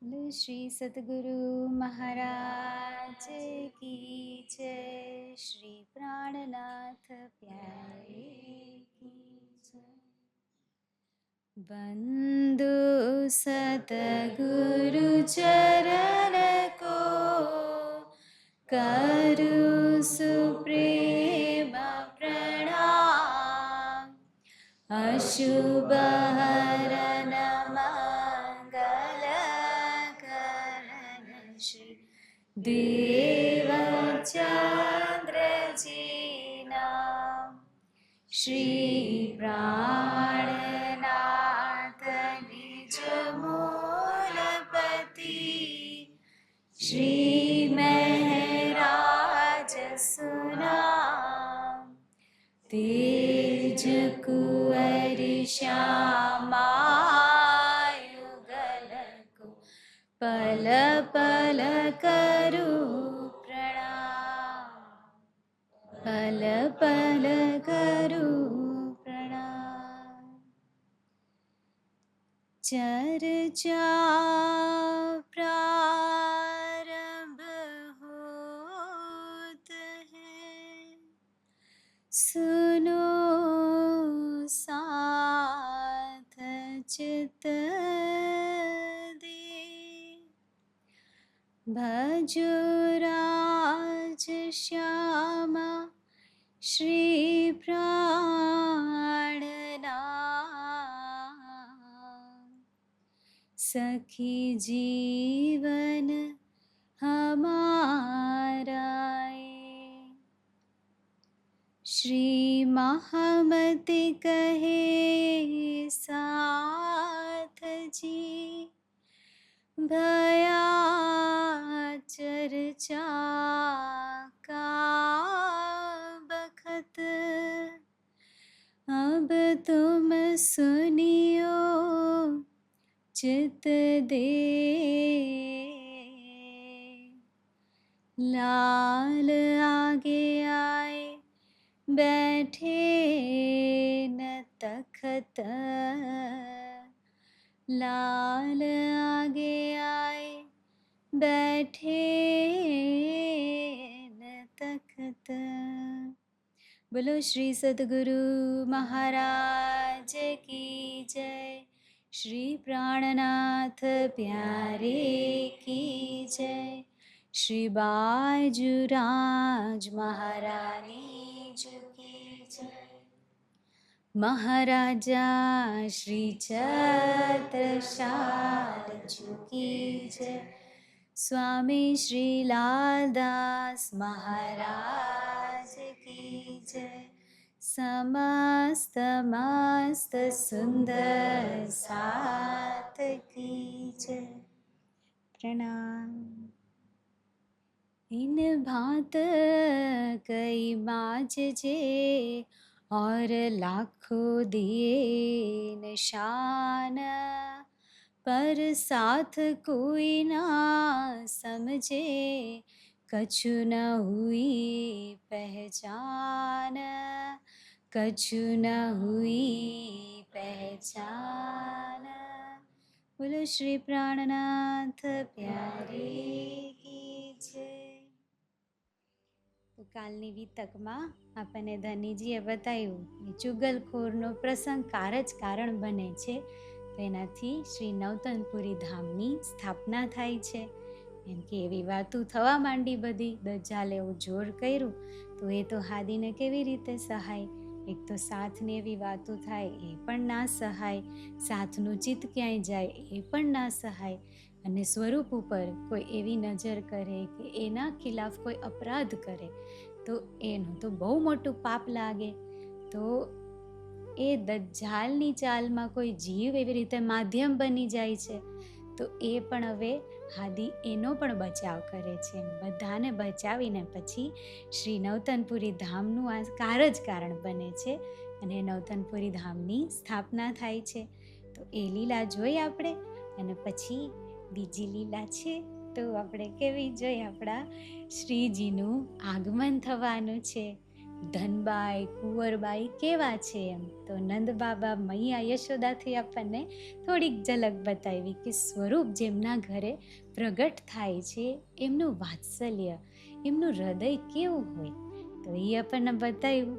बोलो श्री सद्गुरु महाराज की जय। श्री प्राणनाथ प्यारे की जय। बंदो सतगुरु चरण को करु सुप्रेम प्रणाम। अशुभ हरन मंगल करण श्री देवचंद्र जी नाम। श्री प्राणनाथ निज मूलपति श्री महराज सुनाम। तेज कुंवर श्यामा युगल को पल पल करूं प्रणाम। पल पल करूं प्रणाम। चर्चा प्रारंभ होत है, सुनो साथ चित दे। भजो राज श्यामा श्री प्राणनाथ। सखी जीवन हमारा श्री महामति कहे साथ जी। भया चर्चा का बखत, अब तुम सुनियो चित दे। लाल आगे आए बैठे न तखत, लाल आगे आए बैठे न तखत। बोलो श्री सद्गुरु महाराज की जय। श्री प्राणनाथ प्यारे की जय। श्री बाजूराज महारानी जी की जय। महाराजा श्री छत्रसाल जी की जय। स्वामी श्री लालदास महाराज की जय। समस्त मस्त सुंदर साथ की जय। प्रणाम। इन भांत कई बाज जे और लाखों दिए निशान, पर साथ कोई ना समझे कछु न हुई पहचान। कछु न हुई पहचान। बोलो श्री प्राणनाथ प्यारे की जय। તો કાલની વિતકમાં આપણને ધનીજીએ બતાવ્યું કે ચુગલખોરનો પ્રસંગ કાર જ કારણ બને છે, તો એનાથી શ્રી નવતનપુરી ધામની સ્થાપના થાય છે. એમ કે એવી વાતો થવા માંડી બધી. દજ્જાલે એવું જોર કર્યું તો એ તો હાદીને કેવી રીતે સહાય? એક તો સાથની એવી વાતો થાય એ પણ ના સહાય, સાથનું ચિત્ત ક્યાંય જાય એ પણ ના સહાય, અને સ્વરૂપ ઉપર કોઈ એવી નજર કરે કે એના ખિલાફ કોઈ અપરાધ કરે તો એનું તો બહુ મોટું પાપ લાગે. તો એ દજ્જાલની ચાલમાં કોઈ જીવ એવી રીતે માધ્યમ બની જાય છે, તો એ પણ હવે હાદી એનો પણ બચાવ કરે છે. બધાને બચાવીને પછી શ્રી નવતનપુરી ધામનું આ કાર જ કારણ બને છે અને નવતનપુરી ધામની સ્થાપના થાય છે. તો એ લીલા જોઈ આપણે, અને પછી બીજી લીલા છે તો આપણે કેવી જોઈ? આપણા શ્રીજીનું આગમન થવાનું છે. ધનબાઈ કુંવરબાઈ કેવા છે એમ. તો નંદ બાબા મૈયા યશોદાથી આપણને થોડીક ઝલક બતાવી કે સ્વરૂપ જેમના ઘરે પ્રગટ થાય છે એમનું વાત્સલ્ય, એમનું હૃદય કેવું હોય, તો એ આપણને બતાવ્યું.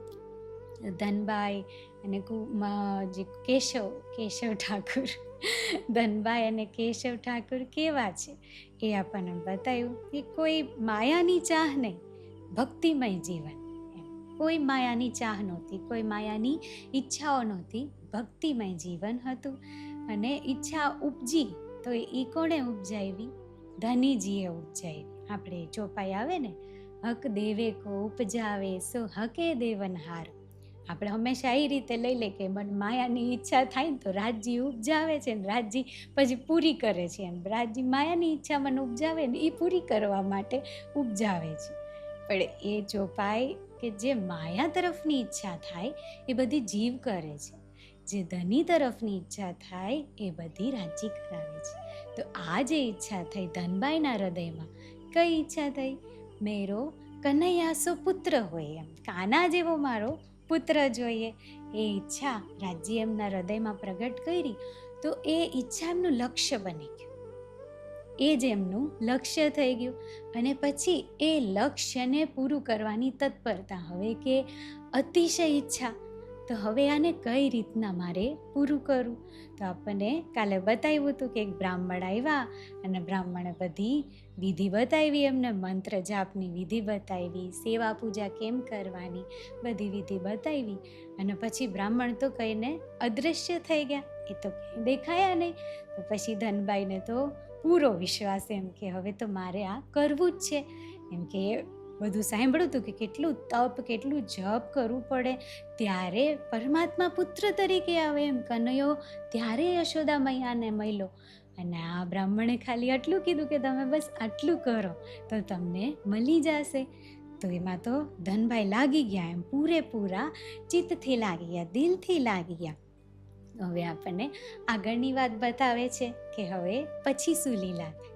ધનબાઈ અને જે કેશવ ઠાકુર, ધનબાઈ અને કેશવ ઠાકુર કેવા છે એ આપણને બતાવ્યું કે કોઈ માયાની ચાહ નહીં, ભક્તિમય જીવન. કોઈ માયાની ચાહ નહોતી, કોઈ માયાની ઈચ્છાઓ નહોતી, ભક્તિમય જીવન હતું. અને ઈચ્છા ઉપજી તો એ કોણે ઉપજાવી? ધનીજીએ ઉપજાવી. આપણે ચોપાઈ આવે ને, હક દેવે કો ઉપજાવે સો હકે દેવનહાર. આપણે હંમેશા એ રીતે લઈ લે કે મને માયાની ઈચ્છા થાય ને તો રાજજી ઉપજાવે છે ને રાજજી પછી પૂરી કરે છે. એમ રાજજી માયાની ઈચ્છા મને ઉપજાવે ને એ પૂરી કરવા માટે ઉપજાવે છે. પણ એ ચોપાઈ કે જે માયા તરફની ઈચ્છા થાય એ બધી જીવ કરે છે, જે ધની તરફની ઈચ્છા થાય એ બધી રાજ્ય કરાવે છે. તો આ જે ઈચ્છા થઈ ધનબાઈના હૃદયમાં, કઈ ઈચ્છા થઈ? મેરો કનૈયાસો પુત્ર હોય, એમ કાના જેવો મારો પુત્ર જોઈએ, એ ઈચ્છા રાજ્ય એમના હૃદયમાં પ્રગટ કરી. તો એ ઈચ્છા એમનું લક્ષ્ય બની ગયું, એ જ એમનું લક્ષ્ય થઈ ગયું. અને પછી એ લક્ષ્યને પૂરું કરવાની તત્પરતા. હવે કે અતિશય ઈચ્છા, તો હવે આને કઈ રીતના મારે પૂરું કરવું? તો આપણને કાલે બતાવ્યું હતું કે એક બ્રાહ્મણ આવ્યા અને બ્રાહ્મણે બધી વિધિ બતાવી, એમને મંત્ર જાપની વિધિ બતાવી, સેવા પૂજા કેમ કરવાની બધી વિધિ બતાવી. અને પછી બ્રાહ્મણ તો કહીને અદૃશ્ય થઈ ગયા, એ તો દેખાયા નહીં. તો પછી ધનબાઈને તો પૂરો વિશ્વાસ એમ કે હવે તો મારે આ કરવું જ છે. એમ કે બધું સાંભળ્યું હતું કે કેટલું તપ, કેટલું જપ કરવું પડે ત્યારે પરમાત્મા પુત્ર તરીકે આવે. એમ કનૈયો ત્યારે યશોદા મૈયાને મળ્યો. અને આ બ્રાહ્મણે ખાલી આટલું કીધું કે તમે બસ આટલું કરો તો તમને મળી જશે. તો એમાં તો ધનભાઈ લાગી ગયા, એમ પૂરેપૂરા ચિત્તથી લાગી ગયા, દિલથી લાગી ગયા. હવે આપણને આગળની વાત બતાવે છે કે હવે પછી શું લીલા થઈ.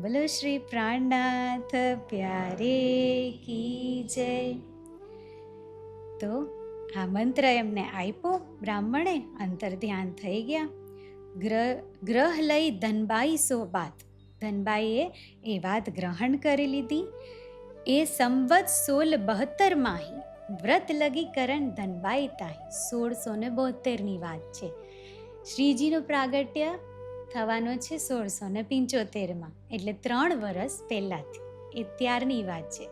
બોલો શ્રી પ્રાણનાથ પ્યારે કી જય. તો આ મંત્ર એમને આપ્યો બ્રાહ્મણે, અંતર ધ્યાન થઈ ગયા. ગ્રહ લઈ ધનબાઈ સો બાત, ધનબાઈએ એ વાત ગ્રહણ કરી લીધી. એ સંવત 1672 માહી વ્રત લગી કરણ ધનબાઈ તાહી. 1672ની વાત છે. શ્રીજીનું પ્રાગટ્ય થવાનો છે 1675માં, એટલે 3 વર્ષ પહેલાથી. એ ત્યારની વાત છે.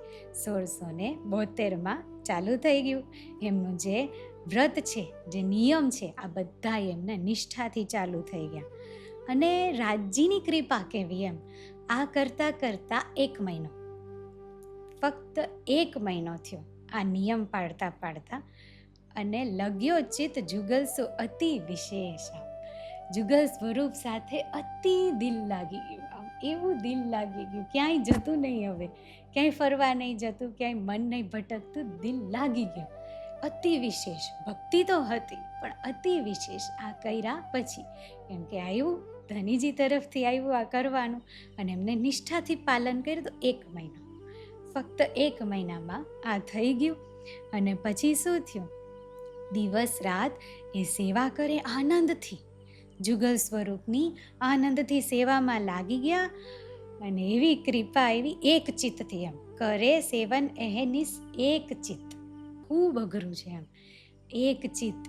1672માં ચાલુ થઈ ગયું એમનું જે વ્રત છે, જે નિયમ છે, આ બધા એમને નિષ્ઠાથી ચાલુ થઈ ગયા. અને રાજ્યની કૃપા કેવી એમ, આ કરતા કરતા 1 મહિનો, ફક્ત 1 મહિનો થયો આ નિયમ પાડતા પાડતા. અને લગ્યો ચિત્ત જુગલસો અતિ વિશેષ. જુગલ સ્વરૂપ સાથે અતિ દિલ લાગી ગયું, એવું દિલ લાગી ગયું, ક્યાંય જતું નહીં, હવે ક્યાંય ફરવા નહીં જતું, ક્યાંય મન નહીં ભટકતું, દિલ લાગી ગયું. અતિ વિશેષ ભક્તિ તો હતી પણ અતિ વિશેષ આ કર્યા પછી. કેમ કે આવ્યું ધનીજી તરફથી આવ્યું આ કરવાનું, અને એમને નિષ્ઠાથી પાલન કર્યું. તો 1 મહિનો, ફક્ત 1 મહિનામાં આ થઈ ગયું. અને પછી શું થયું? દિવસ રાત એ સેવા કરે આનંદથી, જુગલ સ્વરૂપની આનંદથી સેવામાં લાગી ગયા. અને એવી કૃપા એવી એક ચિત્તથી એમ કરે સેવન એહનિસ એક ચિત્ત. ખૂબ અઘરું છે એમ એક ચિત્ત,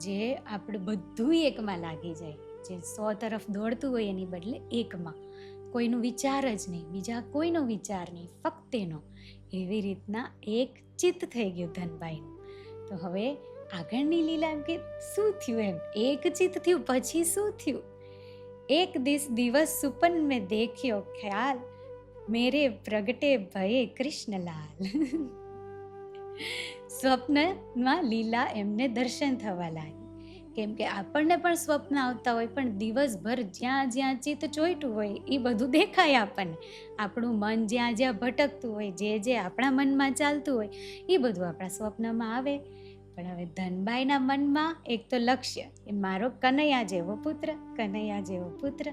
જે આપણે બધું એકમાં લાગી જાય. જે 100 તરફ દોડતું હોય એની બદલે એકમાં, કોઈનો વિચાર જ નહીં, બીજા કોઈનો વિચાર નહીં, ફક્ત એનો. એવી રીતના એક ચિત્ત થઈ ગયું ધનબાઈનું. તો હવે આગળની લીલા કે શું થયું એમ, એક ચિત્ત થયું પછી શું થયું? એક દિવસ સુપન મેં દેખ્યો ખ્યાલ, મેરે પ્રગટે ભયે કૃષ્ણલાલ. સ્વપ્નમાં લીલા એમને દર્શન થવા લાગી. કેમ કે આપણને પણ સ્વપ્ન આવતા હોય, પણ દિવસભર જ્યાં જ્યાં ચિત્ત ચોંટ્યું હોય એ બધું દેખાય આપણને. આપણું મન જ્યાં જ્યાં ભટકતું હોય, જે જે આપણા મનમાં ચાલતું હોય એ બધું આપણા સ્વપ્નમાં આવે. પણ હવે ધનબાઈના મનમાં એક તો લક્ષ્ય, એ મારો કનૈયા જેવો પુત્ર, કનૈયા જેવો પુત્ર,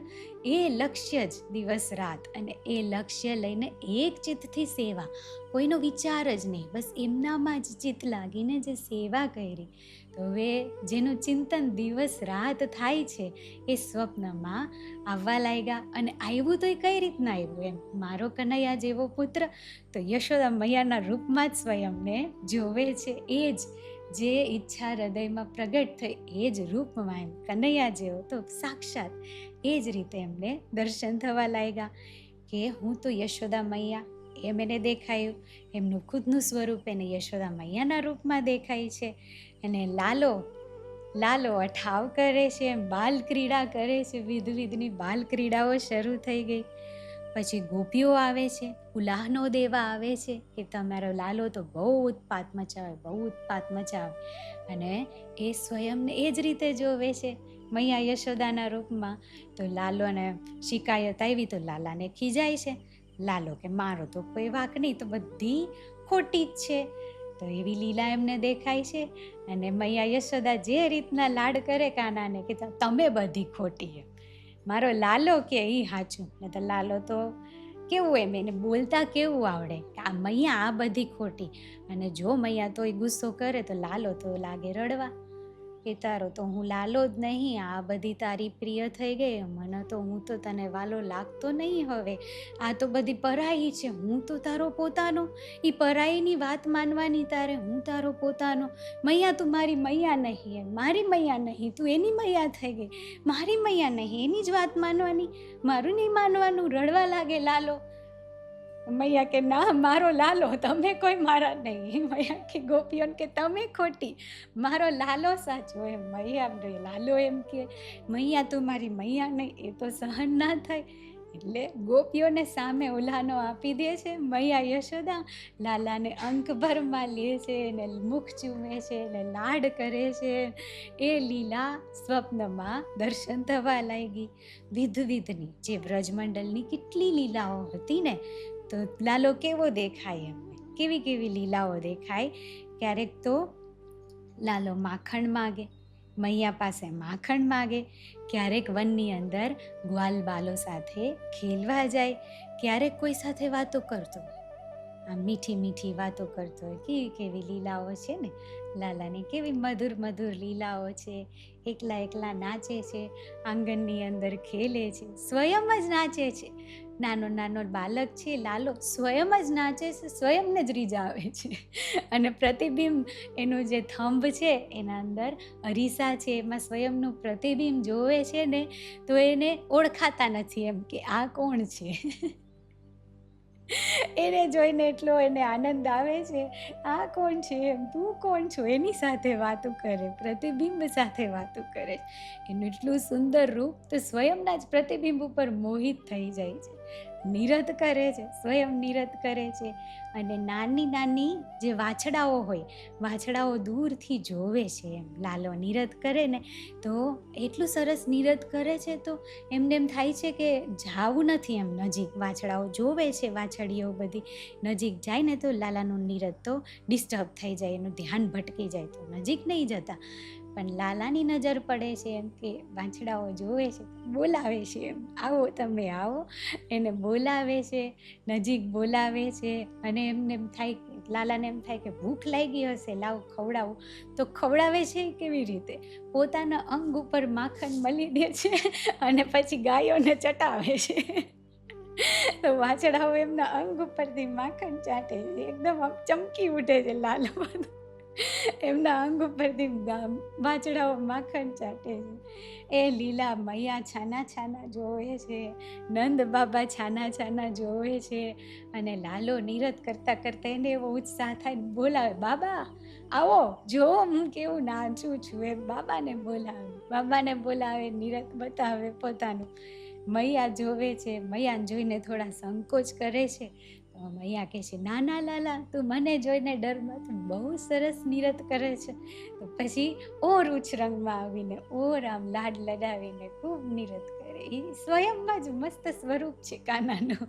એ લક્ષ્ય જ દિવસ રાત, અને એ લક્ષ્ય લઈને એક ચિત્તથી સેવા, કોઈનો વિચાર જ નહીં, બસ એમનામાં જ ચિત્ત લાગીને જે સેવા કરી. તો હવે જેનું ચિંતન દિવસ રાત થાય છે એ સ્વપ્નમાં આવવા લાગ્યા. અને આવ્યું તો એ કઈ રીતના આવ્યું, એમ મારો કનૈયા જેવો પુત્ર તો યશોદા મૈયાના રૂપમાં જ સ્વયંને જોવે છે. એ જ જે ઈચ્છા હૃદયમાં પ્રગટ થઈ એ જ રૂપમાં એમ કનૈયા જેવો તો સાક્ષાત એ જ રીતે એમને દર્શન થવા લાગ્યા કે હું તો યશોદા મૈયા, એમ એને દેખાયું. એમનું ખુદનું સ્વરૂપ એને યશોદા મૈયાના રૂપમાં દેખાય છે. અને લાલો અઠાવ કરે છે, બાલ ક્રીડા કરે છે, વિધની બાલ ક્રીડાઓ શરૂ થઈ ગઈ. પછી ગોપીઓ આવે છે, ઉલાહનો દેવા આવે છે કે તમારો લાલો તો બહુ ઉત્પાત મચાવે. અને એ સ્વયંને એ જ રીતે જોવે છે મૈયા યશોદાના રૂપમાં. તો લાલોને શિકાયત આવી તો લાલાને ખીજાય છે. લાલો કે મારો તો કોઈ વાંક નહીં, તો બધી ખોટી જ છે. તો એવી લીલા એમને દેખાય છે. અને મૈયા યશોદા જે રીતના લાડ કરે કાનાને કે તમે બધી ખોટી એમ, મારો લાલો કે ઈ હાચું. ને તો લાલો તો કેવું એમ એને બોલતા કેવું આવડે કે આ મૈયા આ બધી ખોટી. અને જો મૈયા તોય ગુસ્સો કરે તો લાલો તો લાગે રડવા કે તારો તો હું લાલો જ નહીં, આ બધી તારી પ્રિય થઈ ગઈ, મને તો હું તો તને વાલો લાગતો નહીં હવે, આ તો બધી પરાઈ છે, હું તો તારો પોતાનો. એ પરાઈની વાત માનવાની તારે, હું તારો પોતાનો. મૈયા તું મારી મૈયા નહીં, એમ મારી મૈયા નહીં, તું એની મૈયા થઈ ગઈ, મારી મૈયા નહીં, એની જ વાત માનવાની, મારું નહીં માનવાનું. રડવા લાગે લાલો. મૈયા કે ના મારો લાલો, તમે કોઈ મારા નહીં. મૈયા કે ગોપીઓને કે તમે ખોટી, મારો લાલો સાચો. એમ મૈયા લાલો એમ કે મૈયા તું મારી મૈયા નહીં, એ તો સહન ના થાય. એટલે ગોપીઓને સામે ઉલાનો આપી દે છે મૈયા યશોદા. લાલાને અંકભરમાં લે છે, એને મુખ ચૂમે છે, એને લાડ કરે છે. એ લીલા સ્વપ્નમાં દર્શન થવા લાગી. વિધની જે બ્રજમંડળની કેટલી લીલાઓ હતી ને, તો લાલો કેવો દેખાય, એમને કેવી લીલાઓ દેખાય. ક્યારેક તો લાલો માખણ માગે, મૈયા પાસે માખણ માગે. ક્યારેક વનની અંદર ગ્વાલ બાલો સાથે ખેલવા જાય. ક્યારેક કોઈ સાથે વાતો કરતો, આમ મીઠી વાતો કરતો હોય. કેવી લીલાઓ છે ને લાલાની, કેવી મધુર લીલાઓ છે. એકલા નાચે છે, આંગણની અંદર ખેલે છે, સ્વયં જ નાચે છે. નાનો બાલક છે લાલો, સ્વયં જ નાચે છે, સ્વયંને જ રીઝાવે છે. અને પ્રતિબિંબ એનું જે થંભ છે એના અંદર અરીસા છે, એમાં સ્વયંનું પ્રતિબિંબ જોવે છે ને, તો એને ઓળખાતા નથી એમ કે આ કોણ છે. એને જોઈને એટલો એને આનંદ આવે છે, આ કોણ છે એમ, તું કોણ છો, એની સાથે વાતો કરે, પ્રતિબિંબ સાથે વાતો કરે. એનું એટલું સુંદર રૂપ તો સ્વયંના જ પ્રતિબિંબ ઉપર મોહિત થઈ જાય છે. નિરત કરે છે, સ્વયં નિરત કરે છે. અને નાની જે વાછડાઓ હોય, વાછડાઓ દૂરથી જોવે છે. એમ લાલો નિરત કરે ને તો એટલું સરસ નિરત કરે છે, તો એમને એમ થાય છે કે જાવું નથી એમ નજીક. વાછડાઓ જોવે છે, વાછડીઓ બધી નજીક જાય ને તો લાલાનું નિરત તો ડિસ્ટર્બ થઈ જાય, એનું ધ્યાન ભટકી જાય, તો નજીક નહીં જતા. પણ લાલાની નજર પડે છે એમ કે વાછડાઓ જોવે છે, બોલાવે છે એમ, આવો તમે આવો. એને બોલાવે છે, નજીક બોલાવે છે. અને એમને એમ થાય, લાલાને એમ થાય કે ભૂખ લાગી હશે, લાવ ખવડાવું. તો ખવડાવે છે કેવી રીતે, પોતાના અંગ ઉપર માખણ મળી દે છે અને પછી ગાયોને ચટાવે છે. તો વાછડાઓ એમના અંગ ઉપરથી માખણ ચાટે છે, એકદમ આમ ચમકી ઉઠે છે લાલો. એમના અંગ ઉપરથી વાછડાઓ માખણ ચાટે છે. એ લીલા મૈયા છાના જોવે છે, નંદ બાબા છાના જોવે છે. અને લાલો નિરત કરતા એને એવો ઉત્સાહ થાય, બોલાવે, બાબા આવો, જો હું કેવું નાચું છું. એ બાબાને બોલાવે, નિરત બતાવે પોતાનું. મૈયા જોવે છે, મૈયાને જોઈને થોડા સંકોચ કરે છે. મૈયા કહે છે, ના લાલા, તું મને જોઈને ડરમાં, તું બહુ સરસ નિરત કરે છે. તો પછી ઓર ઉચ્ચ રંગમાં આવીને ઓર આમ લાડ લડાવીને ખૂબ નિરત કરે એ સ્વયંમાં જ મસ્ત સ્વરૂપ છે કાનાનું.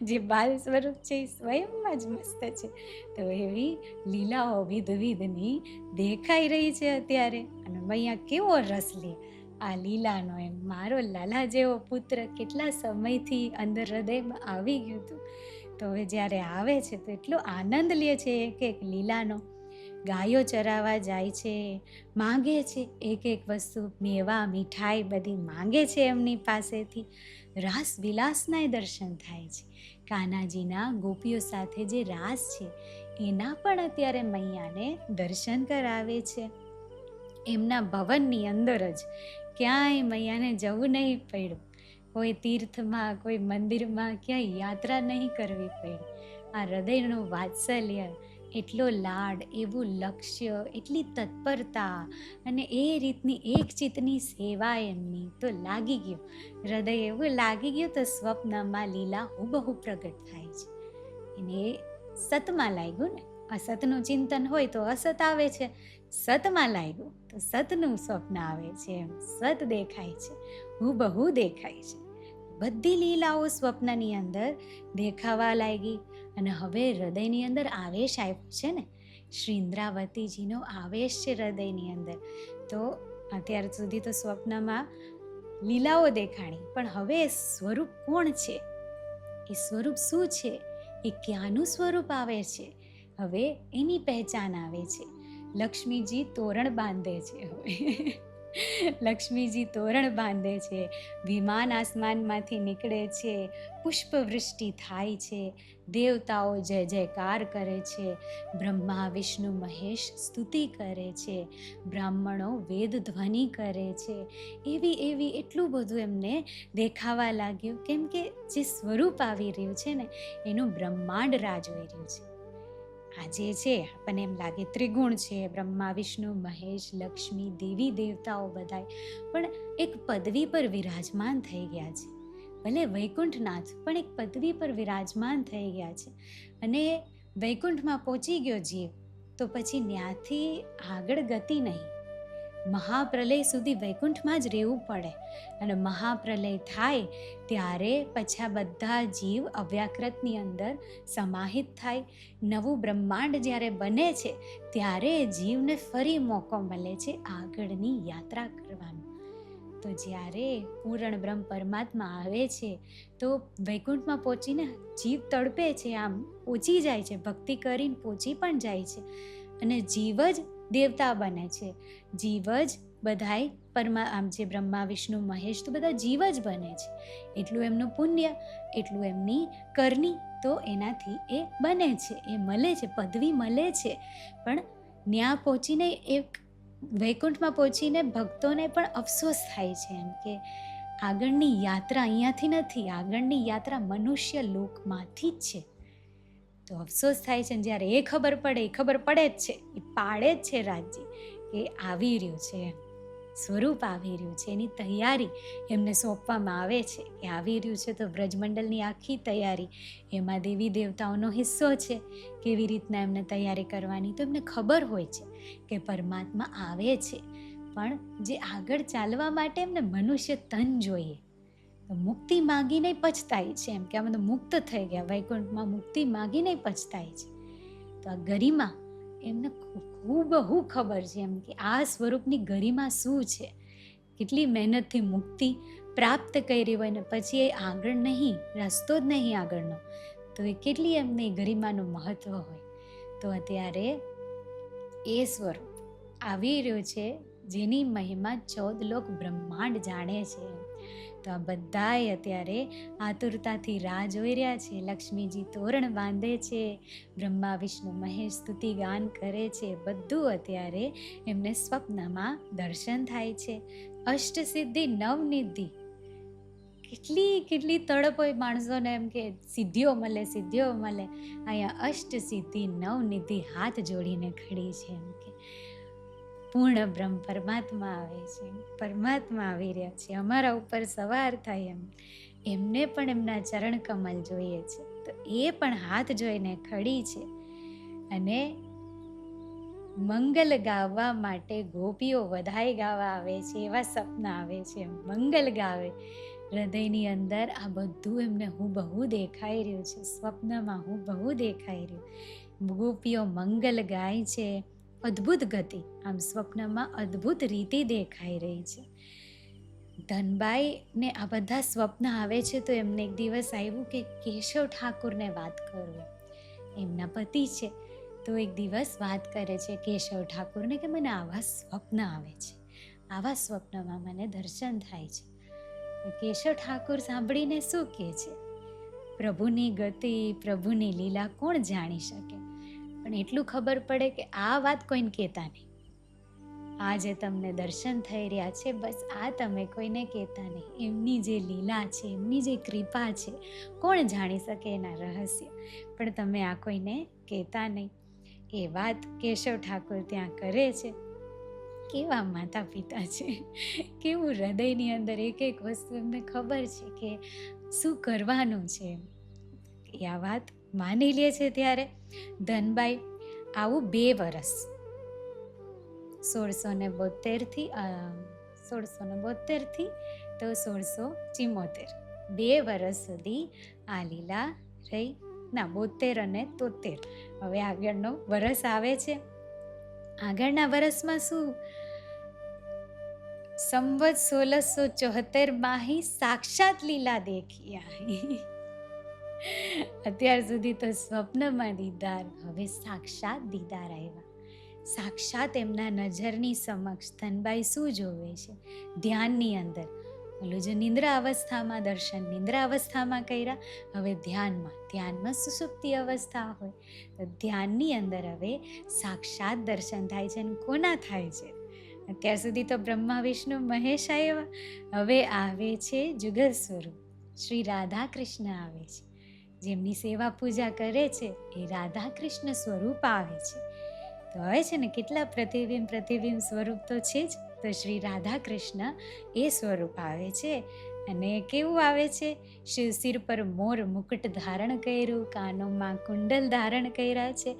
જે બાલ સ્વરૂપ છે એ સ્વયંમાં જ મસ્ત છે. તો એવી લીલાઓ વિધની દેખાઈ રહી છે અત્યારે. અને મૈયા કેવો રસ લે આ લીલાનો, એમ મારો લાલા જેવો પુત્ર કેટલા સમયથી અંદર હૃદયમાં આવી ગયું હતું, તો હવે જ્યારે આવે છે તો એટલો આનંદ લે છે એક એક લીલાનો. ગાયો ચરાવવા જાય છે, માંગે છે એક એક વસ્તુ, મેવા મીઠાઈ બધી માંગે છે એમની પાસેથી. રાસ વિલાસનાય દર્શન થાય છે. કાનાજીના ગોપીઓ સાથે જે રાસ છે એના પણ અત્યારે મૈયાને દર્શન કરાવે છે. એમના ભવનની અંદર જ, ક્યાંય મૈયાને જવું નહીં પડ્યું, કોઈ તીર્થમાં કોઈ મંદિરમાં ક્યાંય યાત્રા નહીં કરવી પડી. આ હૃદયનું વાત્સલ્ય, એટલો લાડ, એવું લક્ષ્ય, એટલી તત્પરતા અને એ રીતની એક ચિત્તની સેવા એમની તો લાગી ગયું. હૃદય એવું લાગી ગયું તો સ્વપ્નમાં લીલા હુબહુ પ્રગટ થાય છે. એને સતમાં લાગ્યું ને, અસતનું ચિંતન હોય તો અસત આવે છે, સતમાં લાગ્યું તો સતનું સ્વપ્ન આવે છે. એમ સત દેખાય છે, હુબહુ દેખાય છે. બધી લીલાઓ સ્વપ્નની અંદર દેખાવા લાગી. અને હવે હૃદયની અંદર આવેશ આવ્યો છે ને, શ્રી ઇન્દ્રાવતીજીનો આવેશ છે હૃદયની અંદર. તો અત્યાર સુધી તો સ્વપ્નમાં લીલાઓ દેખાણી, પણ હવે સ્વરૂપ કોણ છે, એ સ્વરૂપ શું છે, એ ક્યાંનું સ્વરૂપ આવે છે, હવે એની પહેચાન આવે છે. લક્ષ્મીજી તોરણ બાંધે છે. હવે લક્ષ્મીજી તોરણ બાંધે છે, વિમાન આસમાનમાંથી નીકળે છે, પુષ્પવૃષ્ટિ થાય છે, દેવતાઓ જય જયકાર કરે છે, બ્રહ્મા વિષ્ણુ મહેશ સ્તુતિ કરે છે, બ્રાહ્મણો વેદ ધ્વનિ કરે છે. એવી એટલું બધું એમને દેખાવા લાગ્યું, કેમ કે જે સ્વરૂપ આવી રહ્યું છે ને એનું બ્રહ્માંડ રાહ જોઈ રહ્યું છે. આજે છે આપણને એમ લાગે ત્રિગુણ છે, બ્રહ્મા વિષ્ણુ મહેશ લક્ષ્મી દેવી દેવતાઓ બધાય, પણ એક પદવી પર વિરાજમાન થઈ ગયા છે. ભલે વૈકુંઠનાથ પણ એક પદવી પર વિરાજમાન થઈ ગયા છે. અને વૈકુંઠમાં પહોંચી ગયો જીવ તો પછી ત્યાંથી આગળ ગતિ નહીં, મહાપ્રલય સુધી વૈકુંઠમાં જ રહેવું પડે. અને મહાપ્રલય થાય ત્યારે પછી આ બધા જીવ અવ્યાકૃતની અંદર સમાહિત થાય. નવું બ્રહ્માંડ જ્યારે બને છે ત્યારે જીવને ફરી મોકો મળે છે આગળની યાત્રા કરવાનો. તો જ્યારે પૂર્ણ બ્રહ્મ પરમાત્મા આવે છે તો વૈકુંઠમાં પહોંચીને જીવ તડપે છે, આમ પહોંચી જાય છે, ભક્તિ કરીને પહોંચી પણ જાય છે. અને જીવ જ દેવતા બને છે, જીવ જ બધાય આમ જે બ્રહ્મા વિષ્ણુ મહેશ તો બધા જીવ જ બને છે. એટલું એમનું પુણ્ય, એટલું એમની કરની, તો એનાથી એ બને છે, એ મળે છે, પદવી મળે છે. પણ ત્યાં પહોંચીને એક વૈકુંઠમાં પહોંચીને ભક્તોને પણ અફસોસ થાય છે, એમ કે આગળની યાત્રા અહીંયાથી નથી, આગળની યાત્રા મનુષ્ય લોકમાંથી જ છે. તો અફસોસ થાય છે. જ્યારે એ ખબર પડે જ છે, એ પાડે જ છે રાજ્ય કે આવી રહ્યું છે, સ્વરૂપ આવી રહ્યું છે, એની તૈયારી એમને સોંપવામાં આવે છે કે આવી રહ્યું છે. તો વ્રજમંડળની આખી તૈયારી એમાં દેવી દેવતાઓનો હિસ્સો છે, કેવી રીતના એમને તૈયારી કરવાની. તો એમને ખબર હોય છે કે પરમાત્મા આવે છે, પણ જે આગળ ચાલવા માટે એમને મનુષ્ય તન જોઈએ. તો મુક્તિ માગીને પછતાય છે, એમ કે અમે તો મુક્ત થઈ ગયા, વૈકુંઠમાં મુક્તિ માગીને પછતાય છે. તો આ ગરિમા એમને બહુ ખબર છે, એમ કે આ સ્વરૂપની ગરિમા શું છે, કેટલી મહેનતથી મુક્તિ પ્રાપ્ત કરી હોય ને પછી એ આગળ નહીં, રસ્તો જ નહીં આગળનો, તો એ કેટલી એમને ગરિમાનું મહત્વ હોય. તો અત્યારે એ સ્વરૂપ આવી રહ્યું છે જેની મહિમા 14 લોક બ્રહ્માંડ જાણે છે. તો આ બધાય અત્યારે આતુરતાથી રાહ જોઈ રહ્યા છે. લક્ષ્મીજી તોરણ બાંધે છે, બ્રહ્મા વિષ્ણુ મહેશ સ્તુતિ ગાન કરે છે, બધું અત્યારે એમને સ્વપ્નમાં દર્શન થાય છે. અષ્ટસિદ્ધિ નવનિધિ, કેટલી તડપ હોય માણસોને, એમ કે સિદ્ધિઓ મળે. અહીંયા અષ્ટસિદ્ધિ નવનિધિ હાથ જોડીને ખડી છે, એમ કે પૂર્ણ બ્રહ્મ પરમાત્મા આવે છે, પરમાત્મા આવી રહ્યા છે, અમારા ઉપર સવાર થાય. એમને પણ એમના ચરણ કમલ જોઈએ છે, તો એ પણ હાથ જોઈને ખડી છે. અને મંગલ ગાવા માટે ગોપીઓ વધાઈ ગાવા આવે છે, એવા સપના આવે છે, મંગલ ગાવે. હૃદયની અંદર આ બધું એમને હુબહુ દેખાઈ રહ્યું છે, સ્વપ્નમાં હુબહુ દેખાઈ રહ્યું. ગોપીઓ મંગલ ગાય છે, અદ્ભુત ગતિ આમ સ્વપ્નમાં અદ્ભુત રીતે દેખાઈ રહી છે. ધનબાઈને આ બધા સ્વપ્ન આવે છે તો એમને એક દિવસ આવ્યું કે કેશવ ઠાકુરને વાત કરવું. એમના પતિ છે તો એક દિવસ વાત કરે છે કેશવ ઠાકુરને કે મને આવા સ્વપ્ન આવે છે, આવા સ્વપ્નમાં મને દર્શન થાય છે. કેશવ ઠાકુર સાંભળીને શું કહે છે, પ્રભુની ગતિ, પ્રભુની લીલા કોણ જાણી શકે, પણ એટલું ખબર પડે કે આ વાત કોઈને કહેતા નહીં. આ જે તમને દર્શન થઈ રહ્યા છે બસ આ તમે કોઈને કહેતા નહીં. એમની જે લીલા છે, એમની જે કૃપા છે, કોણ જાણી શકે એના રહસ્ય, પણ તમે આ કોઈને કહેતા નહીં. એ વાત કેશવ ઠાકુર ત્યાં કરે છે. કેવા માતા પિતા છે, કેવું હૃદયની અંદર એક એક વસ્તુ એમને ખબર છે કે શું કરવાનું છે. એ આ વાત માની લે છે. ત્યારે ધનબાઈ આવું 2 વર્ષ 1672 થી તો 1674 2 વર્ષ સુધી આ લીલા રહી. ના 72 અને 73 હવે આગળનો વર્ષ આવે છે. આગળના વર્ષમાં શું, સંવત 1674 ही સાક્ષાત લીલા દેખી આહી. અત્યાર સુધી તો સ્વપ્નમાં દીદાર, હવે સાક્ષાત દીદાર આવ્યા. સાક્ષાત એમના નજરની સમક્ષ ધનબાઈ શું જોવે છે, ધ્યાનની અંદર. ઓલું જે નિંદ્રા અવસ્થામાં દર્શન નિંદ્રા અવસ્થામાં કર્યા, હવે ધ્યાનમાં સુષુપ્તિ અવસ્થા હોય તો ધ્યાનની અંદર હવે સાક્ષાત દર્શન થાય છે. અને કોના થાય છે, અત્યાર સુધી તો બ્રહ્મા વિષ્ણુ મહેશ આવ્યા, હવે આવે છે જુગલ સ્વરૂપ શ્રી રાધા કૃષ્ણ આવે છે. જેમની સેવા પૂજા કરે છે એ રાધા કૃષ્ણ સ્વરૂપ આવે છે. તો હવે છે ને કેટલા પ્રતિબિંબ સ્વરૂપ તો છે જ, તો શ્રી રાધા કૃષ્ણ એ સ્વરૂપ આવે છે. અને કેવું આવે છે, શિર પર મોર મુકુટ ધારણ કર્યું, કાનોમાં કુંડલ ધારણ કર્યા છે,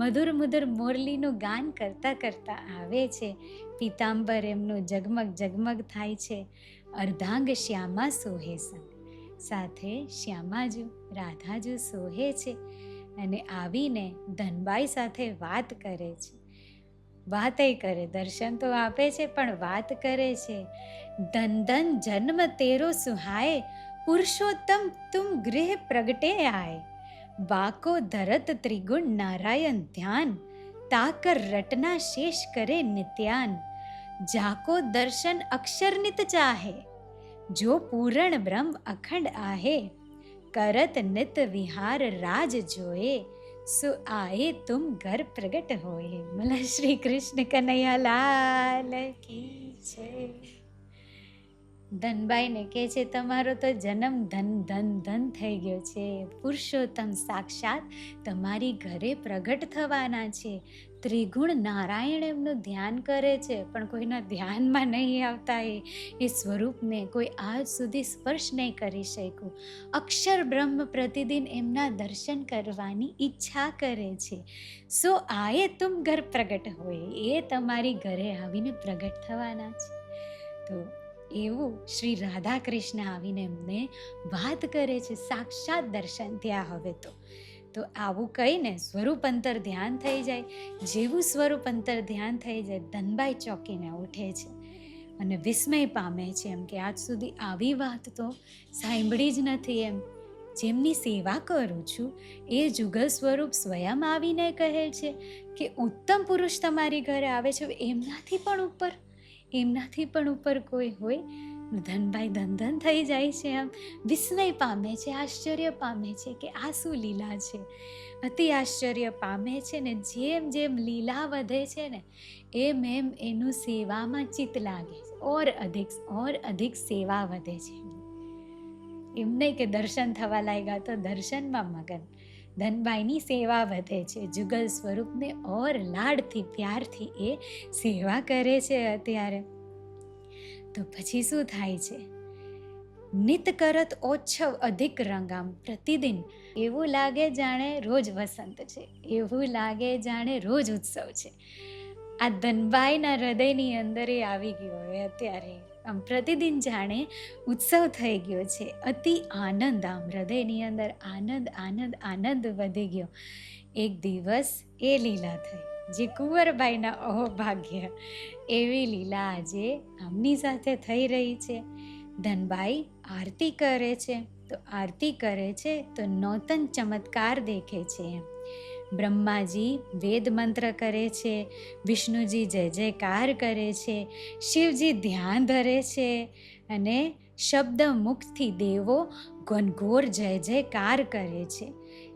મધુર મધુર મોરલીનું ગાન કરતા કરતા આવે છે. પીતાંબર એમનું ઝગમગ ઝગમગ થાય છે, અર્ધાંગ શ્યામા સોહે સંગ, સાથે શ્યામાજુ રાધાજુ સોહે છે. અને આવીને ધનબાઈ સાથે વાત કરે છે. વાતે કરે, દર્શન તો આપે છે પણ વાત કરે છે. ધન ધન જન્મ તેરો સુહાય, પુરુષોત્તમ તુમ ગૃહ પ્રગટે આય, બાકો ધરત ત્રિગુણ નારાયણ ધ્યાન, તાકર રટના શેષ કરે નિત્યાન, જાકો દર્શન અક્ષર નિત ચાહે, જો પૂરણ બ્રહ્મ અખંડ આહે, કરત નિત વિહાર રાજ જોએ, સો આએ તુમ ઘર પ્રગટ હોએ. મલા શ્રી કૃષ્ણ કનૈયા લાલ કી છે. ધનબાઈને કહે છે તમારો તો જન્મ ધન ધન ધન થઈ ગયો છે, પુરુષોત્તમ સાક્ષાત તમારી ઘરે પ્રગટ થવાના છે. ત્રિગુણ નારાયણ એમનું ધ્યાન કરે છે પણ કોઈના ધ્યાનમાં નહીં આવતા. એ સ્વરૂપને કોઈ આજ સુધી સ્પર્શ નહીં કરી શક્યું. અક્ષર બ્રહ્મ પ્રતિદિન એમના દર્શન કરવાની ઈચ્છા કરે છે. સો આએ તુમ ઘર પ્રગટ હોય, એ તમારી ઘરે આવીને પ્રગટ થવાના છે. તો એવું શ્રી રાધા કૃષ્ણ આવીને એમને વાત કરે છે. સાક્ષાત દર્શન ત્યાં હવે તો આવું કહીને સ્વરૂપ અંતર ધ્યાન થઈ જાય. જેવું સ્વરૂપ અંતર ધ્યાન થઈ જાય, ધનબાઈ ચોંકીને ઉઠે છે અને વિસ્મય પામે છે એમ કે આજ સુધી આવી વાત તો સાંભળી જ નથી. એમ જેમની સેવા કરું છું એ જુગલ સ્વરૂપ સ્વયં આવીને કહે છે કે ઉત્તમ પુરુષ તમારી ઘરે આવે છે, એમનાથી પણ ઉપર કોઈ હોય. ધનબાઈ ધન થઈ જાય છે, આમ વિસ્મય પામે છે, આશ્ચર્ય પામે છે કે આ શું લીલા છે. અતિ આશ્ચર્ય પામે છે ને જેમ જેમ લીલા વધે છે ને એમ એનું સેવામાં ચિત્ત લાગે છે, ઓર અધિક સેવા વધે છે. એમ નહીં કે દર્શન થવા લાગ્યા તો દર્શનમાં મગન. ધનબાઈની સેવા વધે છે, જુગલ સ્વરૂપને ઓર લાડથી પ્યારથી એ સેવા કરે છે. અત્યારે તો પછી શું થાય છે, નિત કરત ઓછવ અધિક રંગામ, પ્રતિદિન એવું લાગે જાણે રોજ વસંત છે, એવું લાગે જાણે રોજ ઉત્સવ છે. આ ધનબાઈના હૃદયની અંદર એ આવી ગયો હોય અત્યારે. આમ પ્રતિદિન જાણે ઉત્સવ થઈ ગયો છે. અતિ આનંદ, આમ હૃદયની અંદર આનંદ આનંદ આનંદ વધી ગયો. એક દિવસ એ લીલા થઈ જે કુંવરબાઈના અહોભાગ્ય, એવી લીલા આજે આમની સાથે થઈ રહી છે. ધનબાઈ આરતી કરે છે, તો આરતી કરે છે તો નૂતન ચમત્કાર દેખે છે. બ્રહ્માજી વેદ મંત્ર કરે છે, વિષ્ણુજી જય જયકાર કરે છે, શિવજી ધ્યાન ધરે છે અને શબ્દ મુખથી દેવો ઘનઘોર જય જયકાર કરે છે.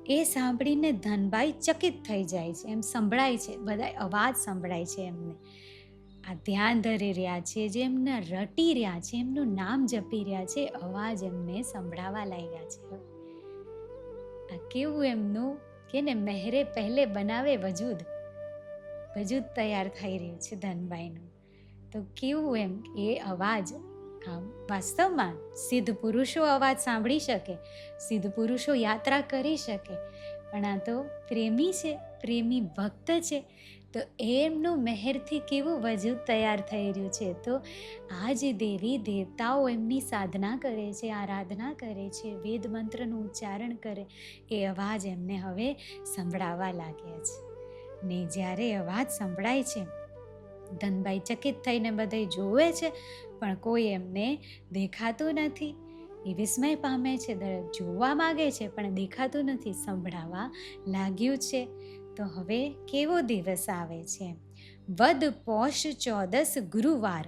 એ સાંભળીને ધનબાઈ ચકિત થઈ જાય છે. એમ સંભળાય છે, બધા અવાજ સંભળાય છે એમને. આ ધ્યાન ધરી રહ્યા છે, જે એમને રટી રહ્યા છે, એમનું નામ જપી રહ્યા છે, અવાજ એમને સંભળાવા લાગ્યા છે. આ કેવું એમનું કે ને મહેરે પહેલે બનાવે વજૂદ તૈયાર થઈ રહ્યું છે ધનબાઈનું. તો કેવું એમ એ અવાજ, આમ વાસ્તવમાં સિદ્ધ પુરુષો અવાજ સાંભળી શકે, સિદ્ધ પુરુષો યાત્રા કરી શકે, પણ આ તો પ્રેમી છે, પ્રેમી ભક્ત છે. તો એમનું મહેરથી કેવું વજૂદ તૈયાર થઈ રહ્યું છે. તો આ જે દેવી દેવતાઓ એમની સાધના કરે છે, આરાધના કરે છે, વેદ મંત્રનું ઉચ્ચારણ કરે, એ અવાજ એમને હવે સંભળાવા લાગ્યા છે. ને જ્યારે અવાજ સંભળાય છે, ધનબાઈ ચકિત થઈને બધે જોવે છે, પણ કોઈ એમને દેખાતું નથી. એ વિસ્મય પામે છે, જોવા માગે છે પણ દેખાતું નથી, સંભળાવા લાગ્યું છે. તો હવે કેવો દિવસ આવે છે? વદ પોષ 14 ગુરુવાર,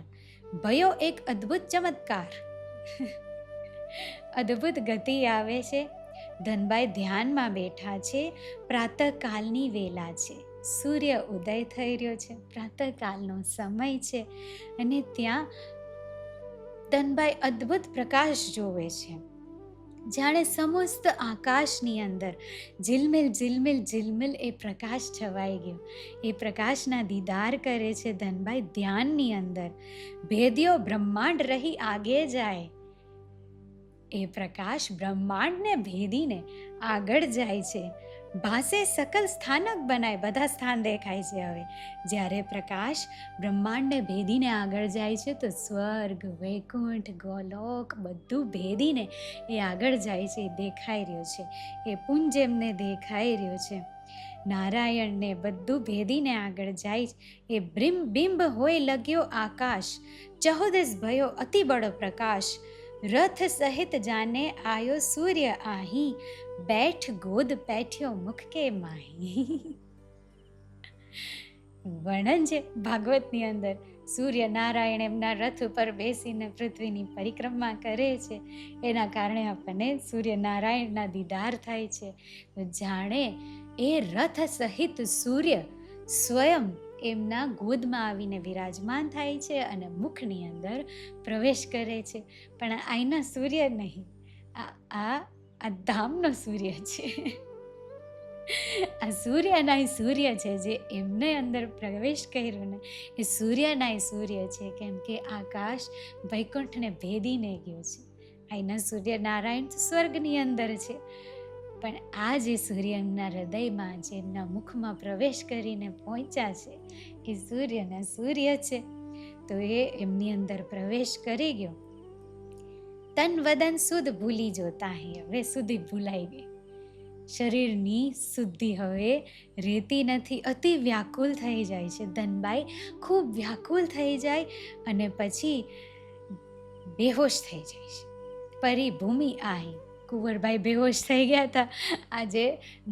ભયો એક અદ્ભુત ચમત્કાર. અદ્ભુત ગતિ આવે છે. ધનબાઈ ધ્યાનમાં બેઠા છે. પ્રાતઃકાલની વેલા છે, સૂર્ય ઉદય થઈ રહ્યો છે, પ્રાતઃકાલનો સમય છે. અને ત્યાં ધનબાઈ અદ્ભુત પ્રકાશ જોવે છે, જાણે સમસ્ત આકાશની અંદર ઝિલમિલ ઝિલમિલ ઝિલમિલ એ પ્રકાશ છવાઈ ગયો. એ પ્રકાશના દીદાર કરે છે ધનબાઈ ધ્યાનની અંદર. ભેદ્યો બ્રહ્માંડ રહી આગે જાય. એ પ્રકાશ બ્રહ્માંડને ભેદીને આગળ જાય છે. ભાસે સકલ સ્થાનક બનાય, બધા સ્થાન દેખાય છે. હવે જ્યારે પ્રકાશ બ્રહ્માંડને ભેદીને આગળ જાય છે, તો સ્વર્ગ, વૈકુંઠ, ગોલોક બધું ભેદીને એ આગળ જાય છે, દેખાઈ રહ્યો છે. એ પુંજ એમને દેખાઈ રહ્યો છે. નારાયણને બધું ભેદીને આગળ જાય છે. એ બિંબ હોય લગ્યો આકાશ, 14 ભયો અતિ બળો પ્રકાશ. રથ સહિત જાને આયો સૂર્ય આહી, બેઠ ગોદ પેઠ્યો મુખ કે માહી. વર્ણન છે ભાગવતની અંદર. સૂર્ય નારાયણ એમના રથ ઉપર બેસીને પૃથ્વીની પરિક્રમા કરે છે. એના કારણે આપણને સૂર્ય નારાયણના દીદાર થાય છે. તો જાણે એ રથ સહિત સૂર્ય સ્વયં એમના ગોદમાં આવીને વિરાજમાન થાય છે અને મુખની અંદર પ્રવેશ કરે છે. પણ આઈના સૂર્ય નહીં, આ ધામનો સૂર્ય છે. આ સૂર્યનાય સૂર્ય છે, જે એમને અંદર પ્રવેશ કર્યો ને એ સૂર્યનાય સૂર્ય છે. કેમ કે આકાશ વૈકુંઠને ભેદીને ગયો છે. અહીંના સૂર્ય નારાયણ સ્વર્ગની અંદર છે, પણ આ જે સૂર્ય એમના હૃદયમાં, જે એમના મુખમાં પ્રવેશ કરીને પહોંચ્યા છે, એ સૂર્યના સૂર્ય છે. તો એ એમની અંદર પ્રવેશ કરી ગયો. તન વદન શુદ્ધ ભૂલી જોતા હે, હવે સુધી ભૂલાઈ ગઈ. શરીરની શુદ્ધિ હવે રહેતી નથી, અતિ વ્યાકુલ થઈ જાય છે. ધનબાઈ ખૂબ વ્યાકુલ થઈ જાય અને પછી બેહોશ થઈ જાય છે. પરિભૂમિ આહી, કુંવરબાઈ બેહોશ થઈ ગયા હતા, આજે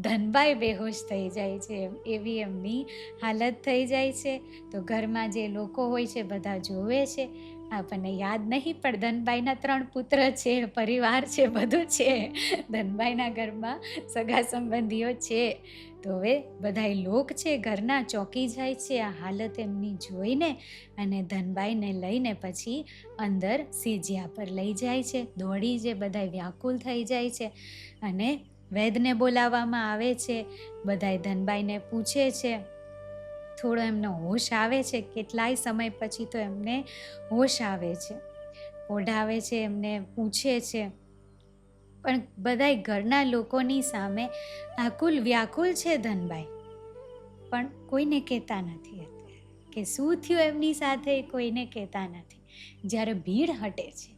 ધનબાઈ બેહોશ થઈ જાય છે, એવી એમની હાલત થઈ જાય છે. તો ઘરમાં જે લોકો હોય છે બધા જોવે છે. આપણને યાદ નહીં, પણ ધનબાઈના 3 પુત્ર છે, પરિવાર છે, બધું છે. ધનબાઈના ઘરમાં સગા સંબંધીઓ છે. તો હવે બધાય લોક છે ઘરના ચોંકી જાય છે આ હાલત એમની જોઈને, અને ધનબાઈને લઈને પછી અંદર સેજિયા પર લઈ જાય છે. દોડી જે બધાય વ્યાકુલ થઈ જાય છે અને વૈદને બોલાવવામાં આવે છે. બધાય ધનબાઈને પૂછે છે. થોડો એમનો હોશ આવે છે, કેટલાય સમય પછી તો એમને હોશ આવે છે. ઓઢાવે છે, એમને પૂછે છે, પણ બધાય ઘરના લોકોની સામે આકુલ વ્યાકુલ છે ધનબાઈ, પણ કોઈને કહેતા નથી અત્યારે કે શું થયું એમની સાથે, કોઈને કહેતા નથી. જ્યારે ભીડ હટે છે,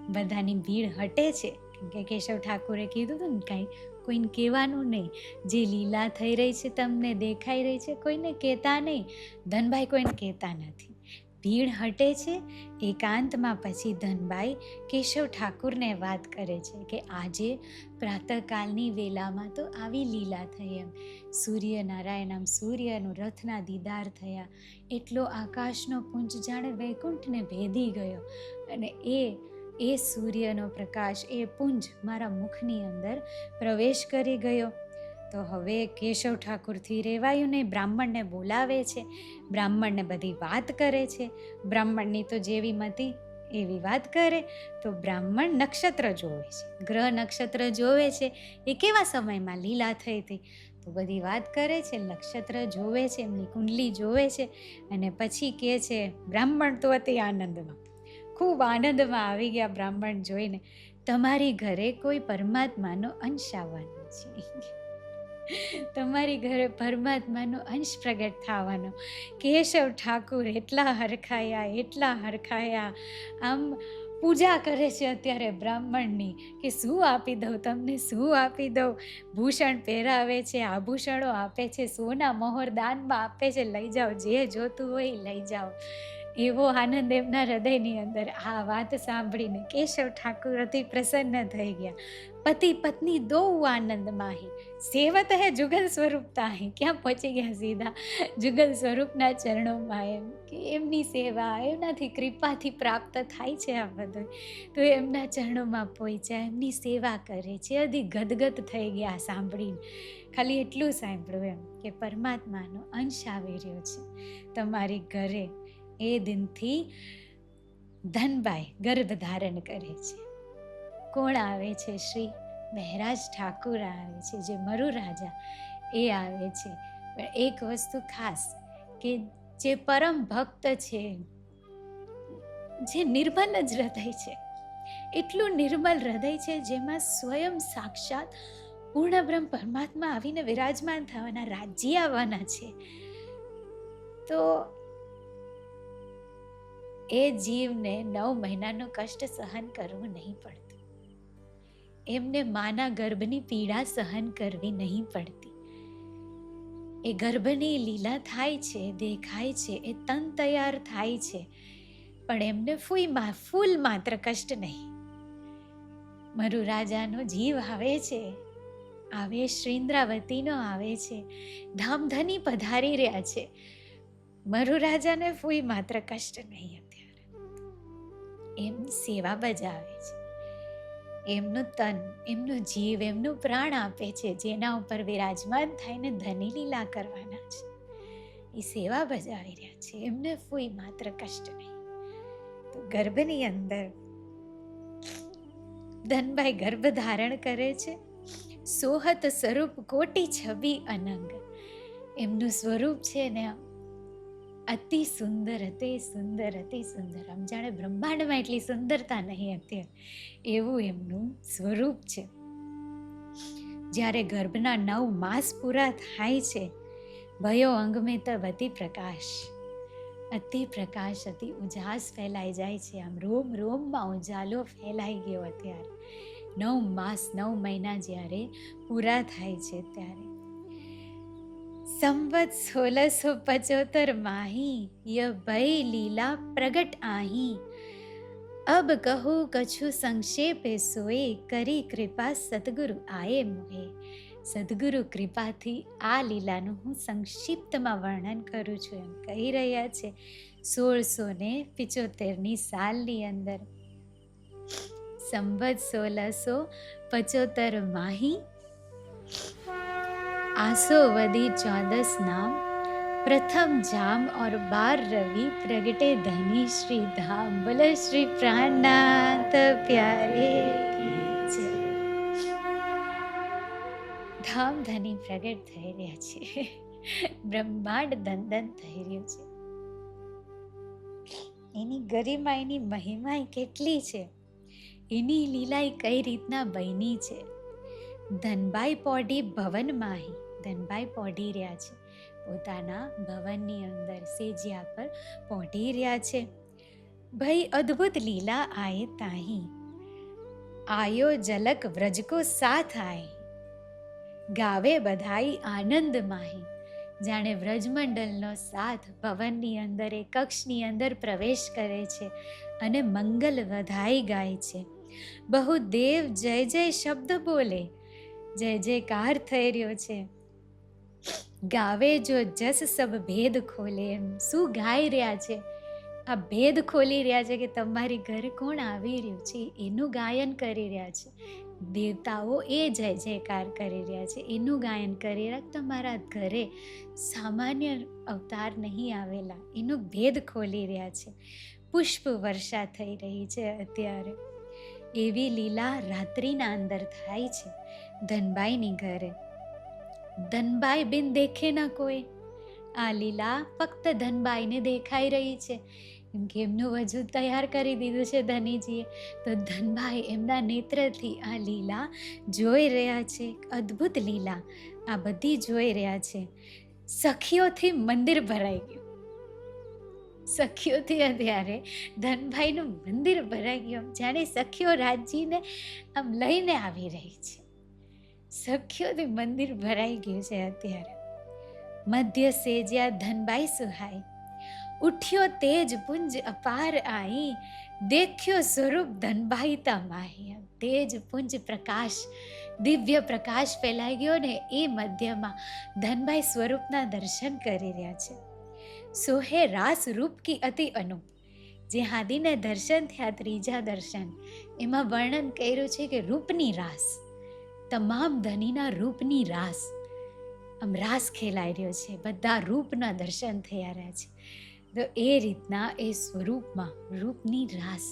બધાની ભીડ હટે છે, કે કેશવ ઠાકુરે કીધું હતું ને, કાંઈ કોઈને કહેવાનું નહીં, જે લીલા થઈ રહી છે તમને દેખાઈ રહી છે, કોઈને કહેતા નહીં. ધનભાઈ કોઈને કહેતા નથી. ભીડ હટે છે એકાંતમાં. પછી ધનભાઈ કેશવ ઠાકુરને વાત કરે છે કે આજે પ્રાતઃકાલની વેલામાં તો આવી લીલા થઈ, એમ સૂર્યનારાયણ આમ સૂર્યનું રથના દીદાર થયા, એટલો આકાશનો પુંજ જાણે વૈકુંઠને ભેદી ગયો, અને એ સૂર્યનો પ્રકાશ, એ પુંજ મારા મુખની અંદર પ્રવેશ કરી ગયો. તો હવે કેશવ ઠાકુરથી રહેવાયું નહીં, બ્રાહ્મણને બોલાવે છે, બ્રાહ્મણને બધી વાત કરે છે. બ્રાહ્મણની તો જેવી મતિ એવી વાત કરે. તો બ્રાહ્મણ નક્ષત્ર જોવે છે, ગ્રહ નક્ષત્ર જોવે છે, એ કેવા સમયમાં લીલા થઈ હતી, તો બધી વાત કરે છે, નક્ષત્ર જોવે છે, એમની કુંડલી જોવે છે, અને પછી કહે છે, બ્રાહ્મણ તો અતિ આનંદમાં, ખૂબ આનંદમાં આવી ગયા બ્રાહ્મણ જોઈને, તમારી ઘરે કોઈ પરમાત્માનો અંશ આવવાનો છે, તમારી ઘરે પરમાત્માનો અંશ પ્રગટ થવાનો. કેશવ ઠાકુર એટલા હરખાયા, આમ પૂજા કરે છે અત્યારે બ્રાહ્મણની, કે શું આપી દઉં તમને, શું આપી દઉં. ભૂષણ પહેરાવે છે, આભૂષણો આપે છે, સોના મહોર દાનમાં આપે છે, લઈ જાઓ, જે જોતું હોય લઈ જાઓ. એવો આનંદ એમના હૃદયની અંદર. આ વાત સાંભળીને કેશવ ઠાકુર અતિ પ્રસન્ન થઈ ગયા. પતિ પત્ની દો આનંદમાં હી, સેવત હે જુગલ સ્વરૂપતા હી. ક્યાં પહોંચી ગયા? સીધા જુગલ સ્વરૂપના ચરણોમાં. એમ કે એમની સેવા, એમનાથી કૃપાથી પ્રાપ્ત થાય છે આ બધું, તો એમના ચરણોમાં પહોંચ્યા, એમની સેવા કરે છે. અધિ ગદગદ થઈ ગયા સાંભળીને. ખાલી એટલું સાંભળ્યું એમ કે પરમાત્માનો અંશ આવી રહ્યો છે તમારી ઘરે. એ દિનથી ધનભાઈ ગર્ભ ધારણ કરે છે. કોણ આવે છે? શ્રી મહેરાજ ઠાકુર આવે છે, જે મરુ રાજા એ આવે છે. પણ એક વસ્તુ ખાસ, કે જે પરમ ભક્ત છે, જે નિર્મલ જ હૃદય છે, એટલું નિર્મલ હૃદય છે, જેમાં સ્વયં સાક્ષાત પૂર્ણ બ્રહ્મ પરમાત્મા આવીને વિરાજમાન થવાના, રાજ્ય આવવાના છે. તો એ જીવને 9 મહિનાનું કષ્ટ સહન કરવું નહીં પડતું, એમને માના ગર્ભની પીડા સહન કરવી નહીં પડતી. એ ગર્ભની લીલા થાય છે, દેખાય છે, એ તન તૈયાર થાય છે, પણ એમને ફૂલ માત્ર કષ્ટ નહીં. મરુ રાજાનો જીવ આવે છે, આવે શ્રીન્દ્રાવતીનો આવે છે, ધામધની પધારી રહ્યા છે. મરુ રાજાને ફૂઈ માત્ર કષ્ટ નહીં, અત્યારે એમની સેવા બજાવે છે, એમનું તન, એમનું જીવ, એમનું પ્રાણ આપે છે, જેના ઉપર વિરાજમાન થઈને ધની લીલા કરવાના છે. એ સેવા બજાવી રહ્યા છે, એમને ફૂઈ માત્ર કષ્ટ નહીં. તો ગર્ભની અંદર ધનભાઈ ગર્ભ ધારણ કરે છે. સોહત સ્વરૂપ કોટી છબી અનંગ. એમનું સ્વરૂપ છે ને અતિ સુંદર, અતિ સુંદર, અતિ સુંદર. આમ જાણે બ્રહ્માંડમાં એટલી સુંદરતા નહીં અત્યારે, એવું એમનું સ્વરૂપ છે. જ્યારે ગર્ભના 9 માસ પૂરા થાય છે, ભયો અંગ મેં તબ અતિ પ્રકાશ, અતિ ઉજાસ ફેલાઈ જાય છે. આમ રોમ રોમમાં ઉજાલો ફેલાઈ ગયો. અત્યારે 9 માસ, 9 મહિના જ્યારે પૂરા થાય છે, ત્યારે સંવત 1675 માહી ય ભય લીલા પ્રગટ આહી. અબ કહું કछु સંક્ષેપે સોએ, કરી કૃપા સદગુરુ આયે મોહે. સદગુરુ કૃપાથી આ લીલાનું હું સંક્ષિપ્તમાં વર્ણન કરું છું, એમ કહી રહ્યા છે. 1675ની સાલની અંદર સંવત 1675 માહી आसो वदी 14 नाम, प्रथम जाम और 12 रवि, प्रगटे धनी श्री धाम. बोले श्री प्राणनाथ प्यारे की जय. ધામ ધની પ્રગટ થઈ રહ્યા છે, બ્રહ્માંડ દંદન થઈ રહ્યું છે. એની ગરિમા, એની મહિમા કેટલી છે, એની લીલા કઈ રીતના બની છે. ધનભાઈ પોઢી ભવનમાં, ધનભાઈ પોઢી રહ્યા છે, પોતાના ભવનની અંદર સેજિયા પર પોઢી રહ્યા છે. भई अद्भुत लीला आए ताही, आयो झलक व्रज को साथ आए, ગાવે બધાઈ આનંદ માહી. જાણે વ્રજમંડળનો સાથ ભવનની અંદર એ કક્ષની અંદર પ્રવેશ કરે છે અને મંગલ વધાઈ ગાય છે. બહુ દેવ જય જય શબ્દ બોલે, જય જયકાર થઈ રહ્યો છે. ગાવે જો જસ સબ ભેદ ખોલે, એમ શું ગાઈ રહ્યા છે? આ ભેદ ખોલી રહ્યા છે કે તમારી ઘરે કોણ આવી રહ્યું છે એનું ગાયન કરી રહ્યા છે. દેવતાઓ એ જય જયકાર કરી રહ્યા છે, એનું ગાયન કરી રહ્યા. તમારા ઘરે સામાન્ય અવતાર નહીં આવેલા, એનો ભેદ ખોલી રહ્યા છે. પુષ્પ વર્ષા થઈ રહી છે અત્યારે. એવી લીલા રાત્રિના અંદર થાય છે ધનબાઈની ઘરે. ધનબાઈ બિન દેખે ન કોઈ. આ લીલા ફક્ત ધનબાઈને દેખાઈ રહી છે, કેમ કે એમનું વજૂદ તૈયાર કરી દીધું છે ધનીજીએ. તો ધનબાઈ એમના નેત્રથી આ લીલા જોઈ રહ્યા છે. અદ્ભુત લીલા આ બધી જોઈ રહ્યા છે. સખીઓથી મંદિર ભરાઈ ગયું. સખીઓથી અત્યારે ધનબાઈનું મંદિર ભરાઈ ગયું. જાણે સખીઓ રાજજીને આમ લઈને આવી રહી છે. સખીઓથી મંદિર ભરાઈ ગયું છે અત્યારે. મધ્ય સેજ્યા ધનબાઈ સુહાઈ, ઉઠ્યો તેજ પુંજ અપાર આઈ, દેખ્યો સ્વરૂપ ધનબાઈ તમાહી. તેજ પુંજ પ્રકાશ, દિવ્ય પ્રકાશ ફેલાઈ ગયો ને એ મધ્યમાં ધનબાઈ સ્વરૂપના દર્શન કરી રહ્યા છે. સોહે રાસ રૂપ કી અતિ અનુપ. જે હાદીને દર્શન થયા, ત્રીજા દર્શન, એમાં વર્ણન કર્યું છે કે રૂપની રાસ, તમામ ધનીના રૂપની રાસ, આમ રાસ ખેલાઈ રહ્યો છે. બધા રૂપના દર્શન થયા રહ્યા છે. તો એ રીતના એ સ્વરૂપમાં રૂપની રાસ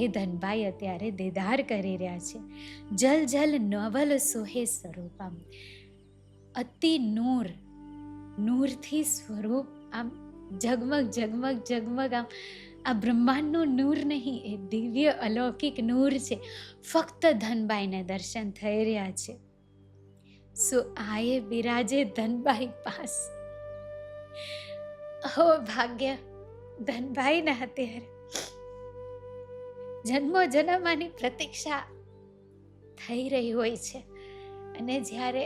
એ ધનબાઈ અત્યારે દેદાર કરી રહ્યા છે. જલ જલ નવલ સોહે સ્વરૂપ. આમ અતિ નૂર, નૂરથી સ્વરૂપ આમ ઝગમગ ઝગમગ ઝગમગ. આમ આ બ્રહ્માંડનું નૂર નહીં, એ દિવ્ય અલૌકિક નૂર છે. ફક્ત ધનબાઈને દર્શન થઈ રહ્યા છે. સો આયે બિરાજે ધનબાઈ પાસ. હો ભાગ્ય ધનબાઈના અત્યારે જન્મો જન્મની પ્રતીક્ષા થઈ રહી હોય છે, અને જ્યારે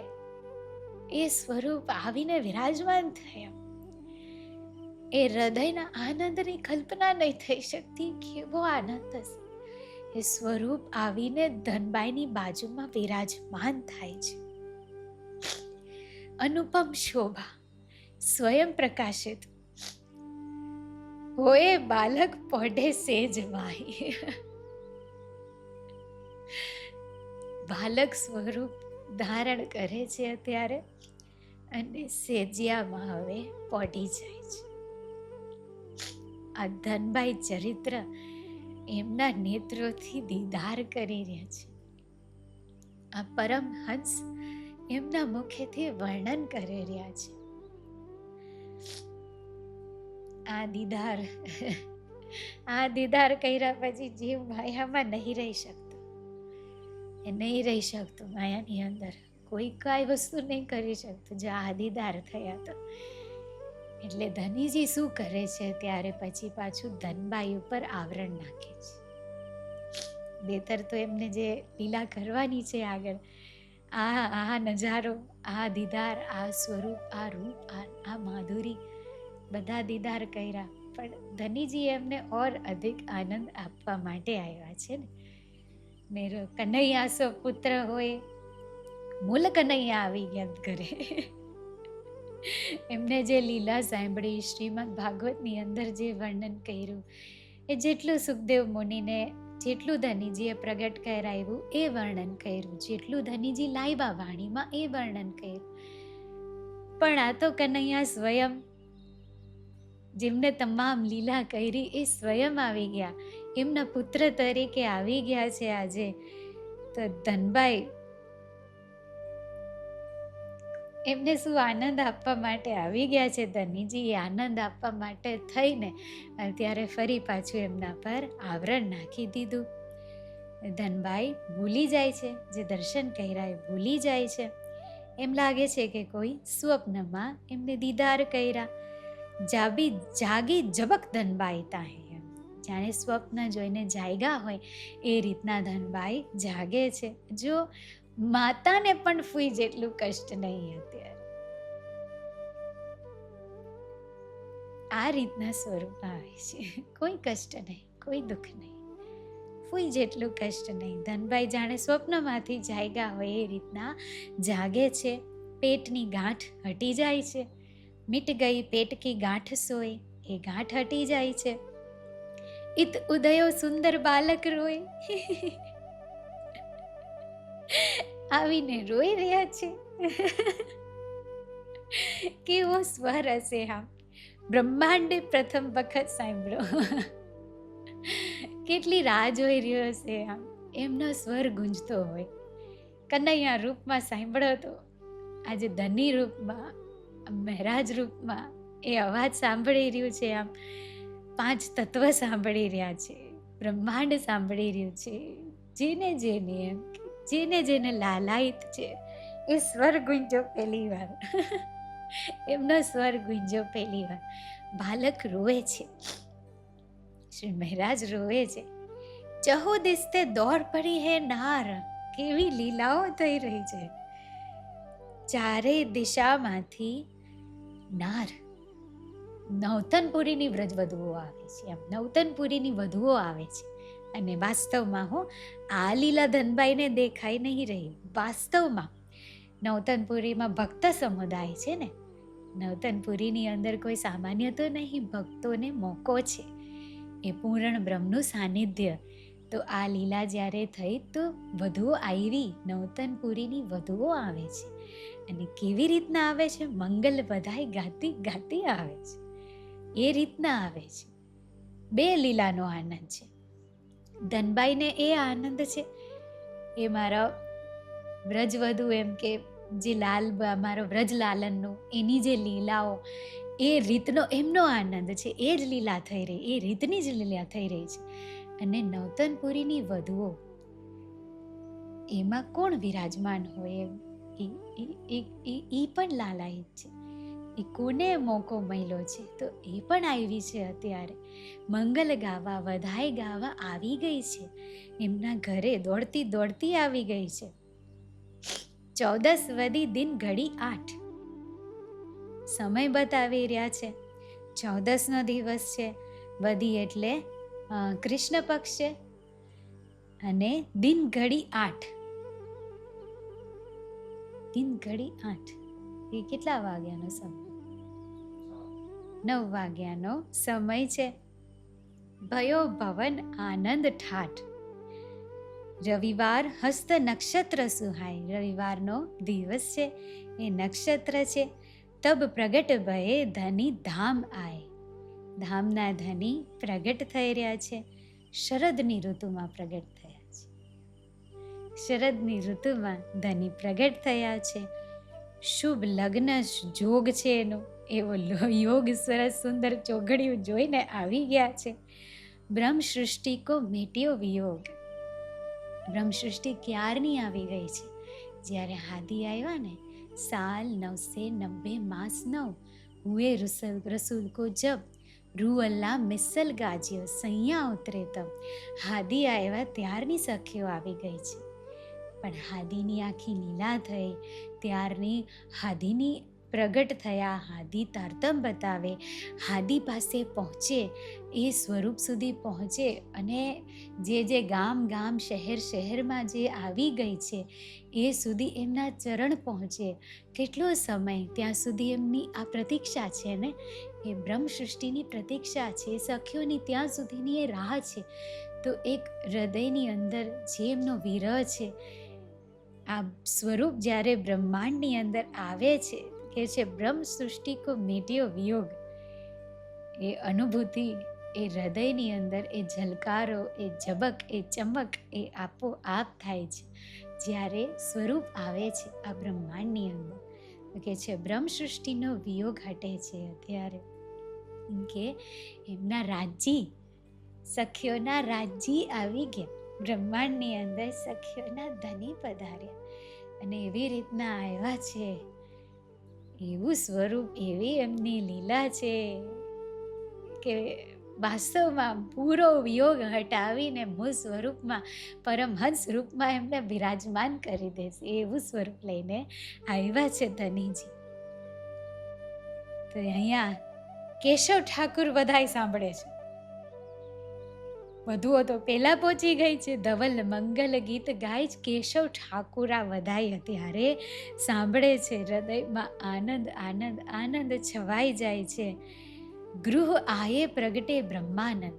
એ સ્વરૂપ આવીને વિરાજમાન થયા, એ હૃદયના આનંદની કલ્પના નહીં થઈ શકતી. કેવો આનંદ હશે! એ સ્વરૂપ આવીને ધનબાઈની બાજુમાં વિરાજમાન થાય છે. અનુપમ શોભા, સ્વયં પ્રકાશિત હોય બાલક પોઢે સેજ માહી. બાલક સ્વરૂપ ધારણ કરે છે અત્યારે, અને સેજિયામાં હવે પોઢી જાય છે. આ ધનબાઈ ચરિત્ર એમના નેત્રોથી દીદાર કરી રહ્યા છે. આ પરમહંસ એમના મુખેથી વર્ણન કરી રહ્યા છે. આ દીદાર કર્યા પછી જીવ માયામાં નહીં રહી શકતો. એ નહીં રહી શકતો માયાની અંદર. કોઈ કાંઈ વસ્તુ નહીં કરી શકતું જો આ દીદાર થયા તો. એટલે ધનીજી શું કરે છે ત્યારે પછી પાછું ધનબાઈ ઉપર આવરણ નાખે છે. બેતર તો એમને જે લીલા કરવાની છે આગળ, આ નજારો, આ દીદાર, આ સ્વરૂપ, આ રૂપ, આ માધુરી, બધા દીદાર કર્યા. પણ ધનીજી એમને ઓર અધિક આનંદ આપવા માટે આવ્યા છે ને. મેરો કનૈયા સો પુત્ર હોય, મૂલ કનૈયા આવી ગયા ઘરે. એમને જે લીલા સાંભળી, શ્રીમદ ભાગવતની અંદર જે વર્ણન કર્યું, એ જેટલું સુખદેવ મુનિને જેટલું ધનીજીએ પ્રગટ કરાવ્યું એ વર્ણન કર્યું, જેટલું ધનીજી લાવ્યા વાણીમાં એ વર્ણન કર્યું. પણ આ તો કનૈયા સ્વયં, જેમને તમામ લીલા કરી એ સ્વયં આવી ગયા, એમના પુત્ર તરીકે આવી ગયા છે આજે. તો ધનબાઈ એમને શું આનંદ આપવા માટે આવી ગયા છે. ધનીજી એ આનંદ આપવા માટે થઈને અત્યારે ફરી પાછું એમના પર આવરણ નાખી દીધું. ધનબાઈ ભૂલી જાય છે, જે દર્શન કર્યા એ ભૂલી જાય છે. એમ લાગે છે કે કોઈ સ્વપ્નમાં એમને દીદાર કર્યા. જાગી જબક ધનબાઈ તાહે. જાણે સ્વપ્ન જોઈને જાગ્યા હોય એ રીતના ધનબાઈ જાગે છે. જો માતાને પણ ફૂઈ જેટલું કષ્ટ નહીં અત્યારે. આ રીતના સ્વરૂપ આવે છે. કોઈ કષ્ટ નહીં, કોઈ દુઃખ નહીં, ફૂઈ જેટલું કષ્ટ નહીં. ધનબાઈ જાણે સ્વપ્નમાંથી જાગ્યા હોય એ રીતના જાગે છે. પેટની ગાંઠ હટી જાય છે. મિટ ગઈ પેટ કી ગાંઠ સોય, એ ગાંઠ હટી જાય છે. ઇત ઉદયો સુંદર બાલક રોય, આવીને રોઈ રહ્યા છે. કેવો સ્વર હશે હા, બ્રહ્માંડે પ્રથમ વખત સાંભળો. કેટલી રાહ જોઈ રહ્યો હશે આમ, એમનો સ્વર ગુંજતો હોય. કનૈયા રૂપમાં સાંભળો તો આજે ધની રૂપમાં, મહારાજ રૂપમાં એ અવાજ સાંભળી રહ્યું છે. આમ 5 તત્વ સાંભળી રહ્યા છે, બ્રહ્માંડ સાંભળી રહ્યું છે. જેને જેને લાલાયિત છે એ સ્વર ગુંજો પહેલી વાર. એમનો સ્વર ગુંજો પહેલી વાર. બાલક રોવે છે, શ્રી મહારાજ રોવે છે. ચહો દિસ્તે દોડ પડી હે નાર, કેવી લીલાઓ થઈ રહી છે. ચારે દિશામાંથી નાર, નવતનપુરીની વ્રજવધુઓ આવે છે. એમ નવતનપુરીની વધુઓ આવે છે. અને વાસ્તવમાં આ લીલા ધનબાઈને દેખાઈ નહીં રહી. વાસ્તવમાં નવતનપુરીમાં ભક્ત સમુદાય છે ને, નવતનપુરીની અંદર કોઈ સામાન્ય તો નહીં, ભક્તોને મોકો છે. એ પૂર્ણ બ્રહ્મનું સાનિધ્ય. તો આ લીલા જ્યારે થઈ તો વધુઓ આવી, નવતનપુરીની વધુઓ આવે છે. અને કેવી રીતના આવે છે? મંગલ બધાય ગાતી ગાતી આવે છે. એ રીતના આવે છે. 2 લીલાનો આનંદ છે. ધનબાઈને એ આનંદ છે, એ મારા વ્રજવધુ એમ કે જે લાલ મારો વ્રજલાલનનું એની જે લીલાઓ, એ રીતનો એમનો આનંદ છે. એ જ લીલા થઈ રહી, એ રીતની જ લીલા થઈ રહી છે. અને નવતનપુરીની વધુઓ, એમાં કોણ વિરાજમાન હોય? એ પણ લાલાયિત છે. એ કોને મોકો મળ્યો છે? તો એ પણ આવી છે અત્યારે. મંગલ ગાવા, વધાઈ ગાવા આવી ગઈ છે. એમના ઘરે દોડતી દોડતી આવી ગઈ છે. 14 વદી દિન ઘડી 8 સમય બતાવી રહ્યા છે. 14નો દિવસ છે. વદી એટલે કૃષ્ણ પક્ષ છે. અને દિન ઘડી 8, દિન ઘડી 8 એ કેટલા વાગ્યાનો સમય? 9 વાગ્યાનો સમય છે. ભયો ભવન આનંદ ઠાઠ. રવિવાર હસ્ત નક્ષત્ર સુહાય, રવિવારનો દિવસ છે. એ નક્ષત્ર છે. તબ પ્રગટ ભયે ધની ધામ આય, ધામના ધની પ્રગટ થઈ રહ્યા છે. શરદની ઋતુમાં પ્રગટ થયા છે. શરદની ઋતુમાં ધની પ્રગટ થયા છે. શુભ લગ્ન જોગ છે એનો, એવો યોગ સરસ સુંદર ચોઘડિયું જોઈને આવી ગયા છે. બ્રહ્મ સૃષ્ટિ કો મેટ્યો વિયોગ. બ્રહ્મ સૃષ્ટિ ક્યારની આવી ગઈ છે? જ્યારે હાદી આવ્યા ને, સાલ 990 માસ 9 હુએ રસૂલ કો જબ, રૂ અલ્લાહ મિસલ ગાજ્યો સૈયા ઉતરે તબ. હાદી આવ્યા ત્યારની સખીઓ આવી ગઈ છે. પણ હાદીની આખી લીલા થઈ ત્યારની, હાદીની પ્રગટ થયા, હાદી તારતમ બતાવે, હાદી પાસે પહોંચે, એ સ્વરૂપ સુધી પહોંચે. અને જે ગામ ગામ શહેર શહેરમાં જે આવી ગઈ છે એ સુધી એમના ચરણ પહોંચે. કેટલો સમય ત્યાં સુધી એમની આ પ્રતીક્ષા છે ને, એ બ્રહ્મ સૃષ્ટિની પ્રતીક્ષા છે, સખીઓની ત્યાં સુધીની એ રાહ છે. તો એક હૃદયની અંદર જે એમનો વિરહ છે, આ સ્વરૂપ જ્યારે બ્રહ્માંડની અંદર આવે છે, કે છે બ્રહ્મ સૃષ્ટિ કો મેટ્યો વિયોગ. એ અનુભૂતિ એ હૃદયની અંદર, એ ઝલકારો, એ ઝબક, એ ચમક એ આપોઆપ થાય છે જ્યારે સ્વરૂપ આવે છે આ બ્રહ્માંડની અંદર. કે છે બ્રહ્મ સૃષ્ટિનો વિયોગ હટે છે અત્યારે. કે એમના રાજ્ય, સખીઓના રાજ્ય આવી ગયા બ્રહ્માંડની અંદર. સખીઓના ધની પધાર્યા અને એવી રીતના આવ્યા છે. એવું સ્વરૂપ, એવી એમની લીલા છે કે વાસ્તવમાં પૂરો વિયોગ હટાવીને મૂળ સ્વરૂપમાં પરમહંસ રૂપમાં એમને બિરાજમાન કરી દેશે એવું સ્વરૂપ લઈને આવ્યા છે ધનીજી. તો અહીંયા કેશવ ઠાકુર બધાય સાંભળે છે. વધુઓ તો પેલા પહોંચી ગઈ છે. ધવલ મંગલ ગીત ગાય જ કેશવ ઠાકુરા વધાય અત્યારે સાંભળે છે. હૃદયમાં આનંદ આનંદ આનંદ છવાઈ જાય છે. ગૃહ આયે પ્રગટે બ્રહ્માનંદ.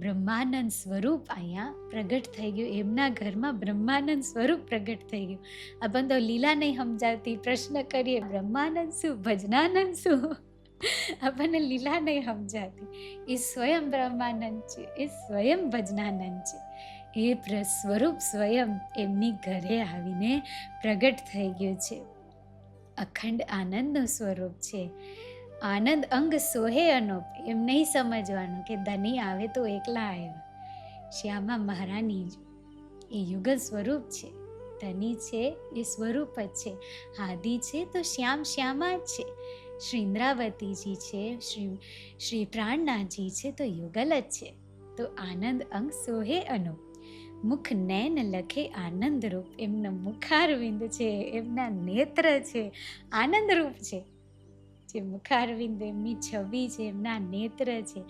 બ્રહ્માનંદ સ્વરૂપ અહીંયા પ્રગટ થઈ ગયું. એમના ઘરમાં બ્રહ્માનંદ સ્વરૂપ પ્રગટ થઈ ગયું. આપણને તો લીલા નહીં સમજાવતી. પ્રશ્ન કરીએ બ્રહ્માનંદ શું, ભજનાનંદ શું? આપણને લીલા નહીં સમજાતી. એ સ્વયં બ્રહ્માનંદ છે, એ સ્વયં ભજનાનંદ છે. એ સ્વરૂપ સ્વયં એમની ઘરે આવીને પ્રગટ થઈ ગયું છે. અખંડ આનંદનું સ્વરૂપ છે. આનંદ અંગ સોહે અનુપ. એમ નહીં સમજવાનું કે ધની આવે તો એકલા આવ્યા. શ્યામા મહારાણી એ યુગલ સ્વરૂપ છે. ધની છે એ સ્વરૂપ જ છે. આદિ છે તો શ્યામ શ્યામા જ છે. શ્રી ઇન્દ્રાવતીજી છે, શ્રી પ્રાણનાથજી છે તો યુગલ જ છે. તો આનંદ અંગ સોહે અનુપ. મુખ નૈન લખે આનંદ રૂપ. એમના મુખારવિંદ છે, એમના નેત્ર છે, આનંદ રૂપ છે. જે મુખારવિંદ એમની છબી છે, એમના નેત્ર છે,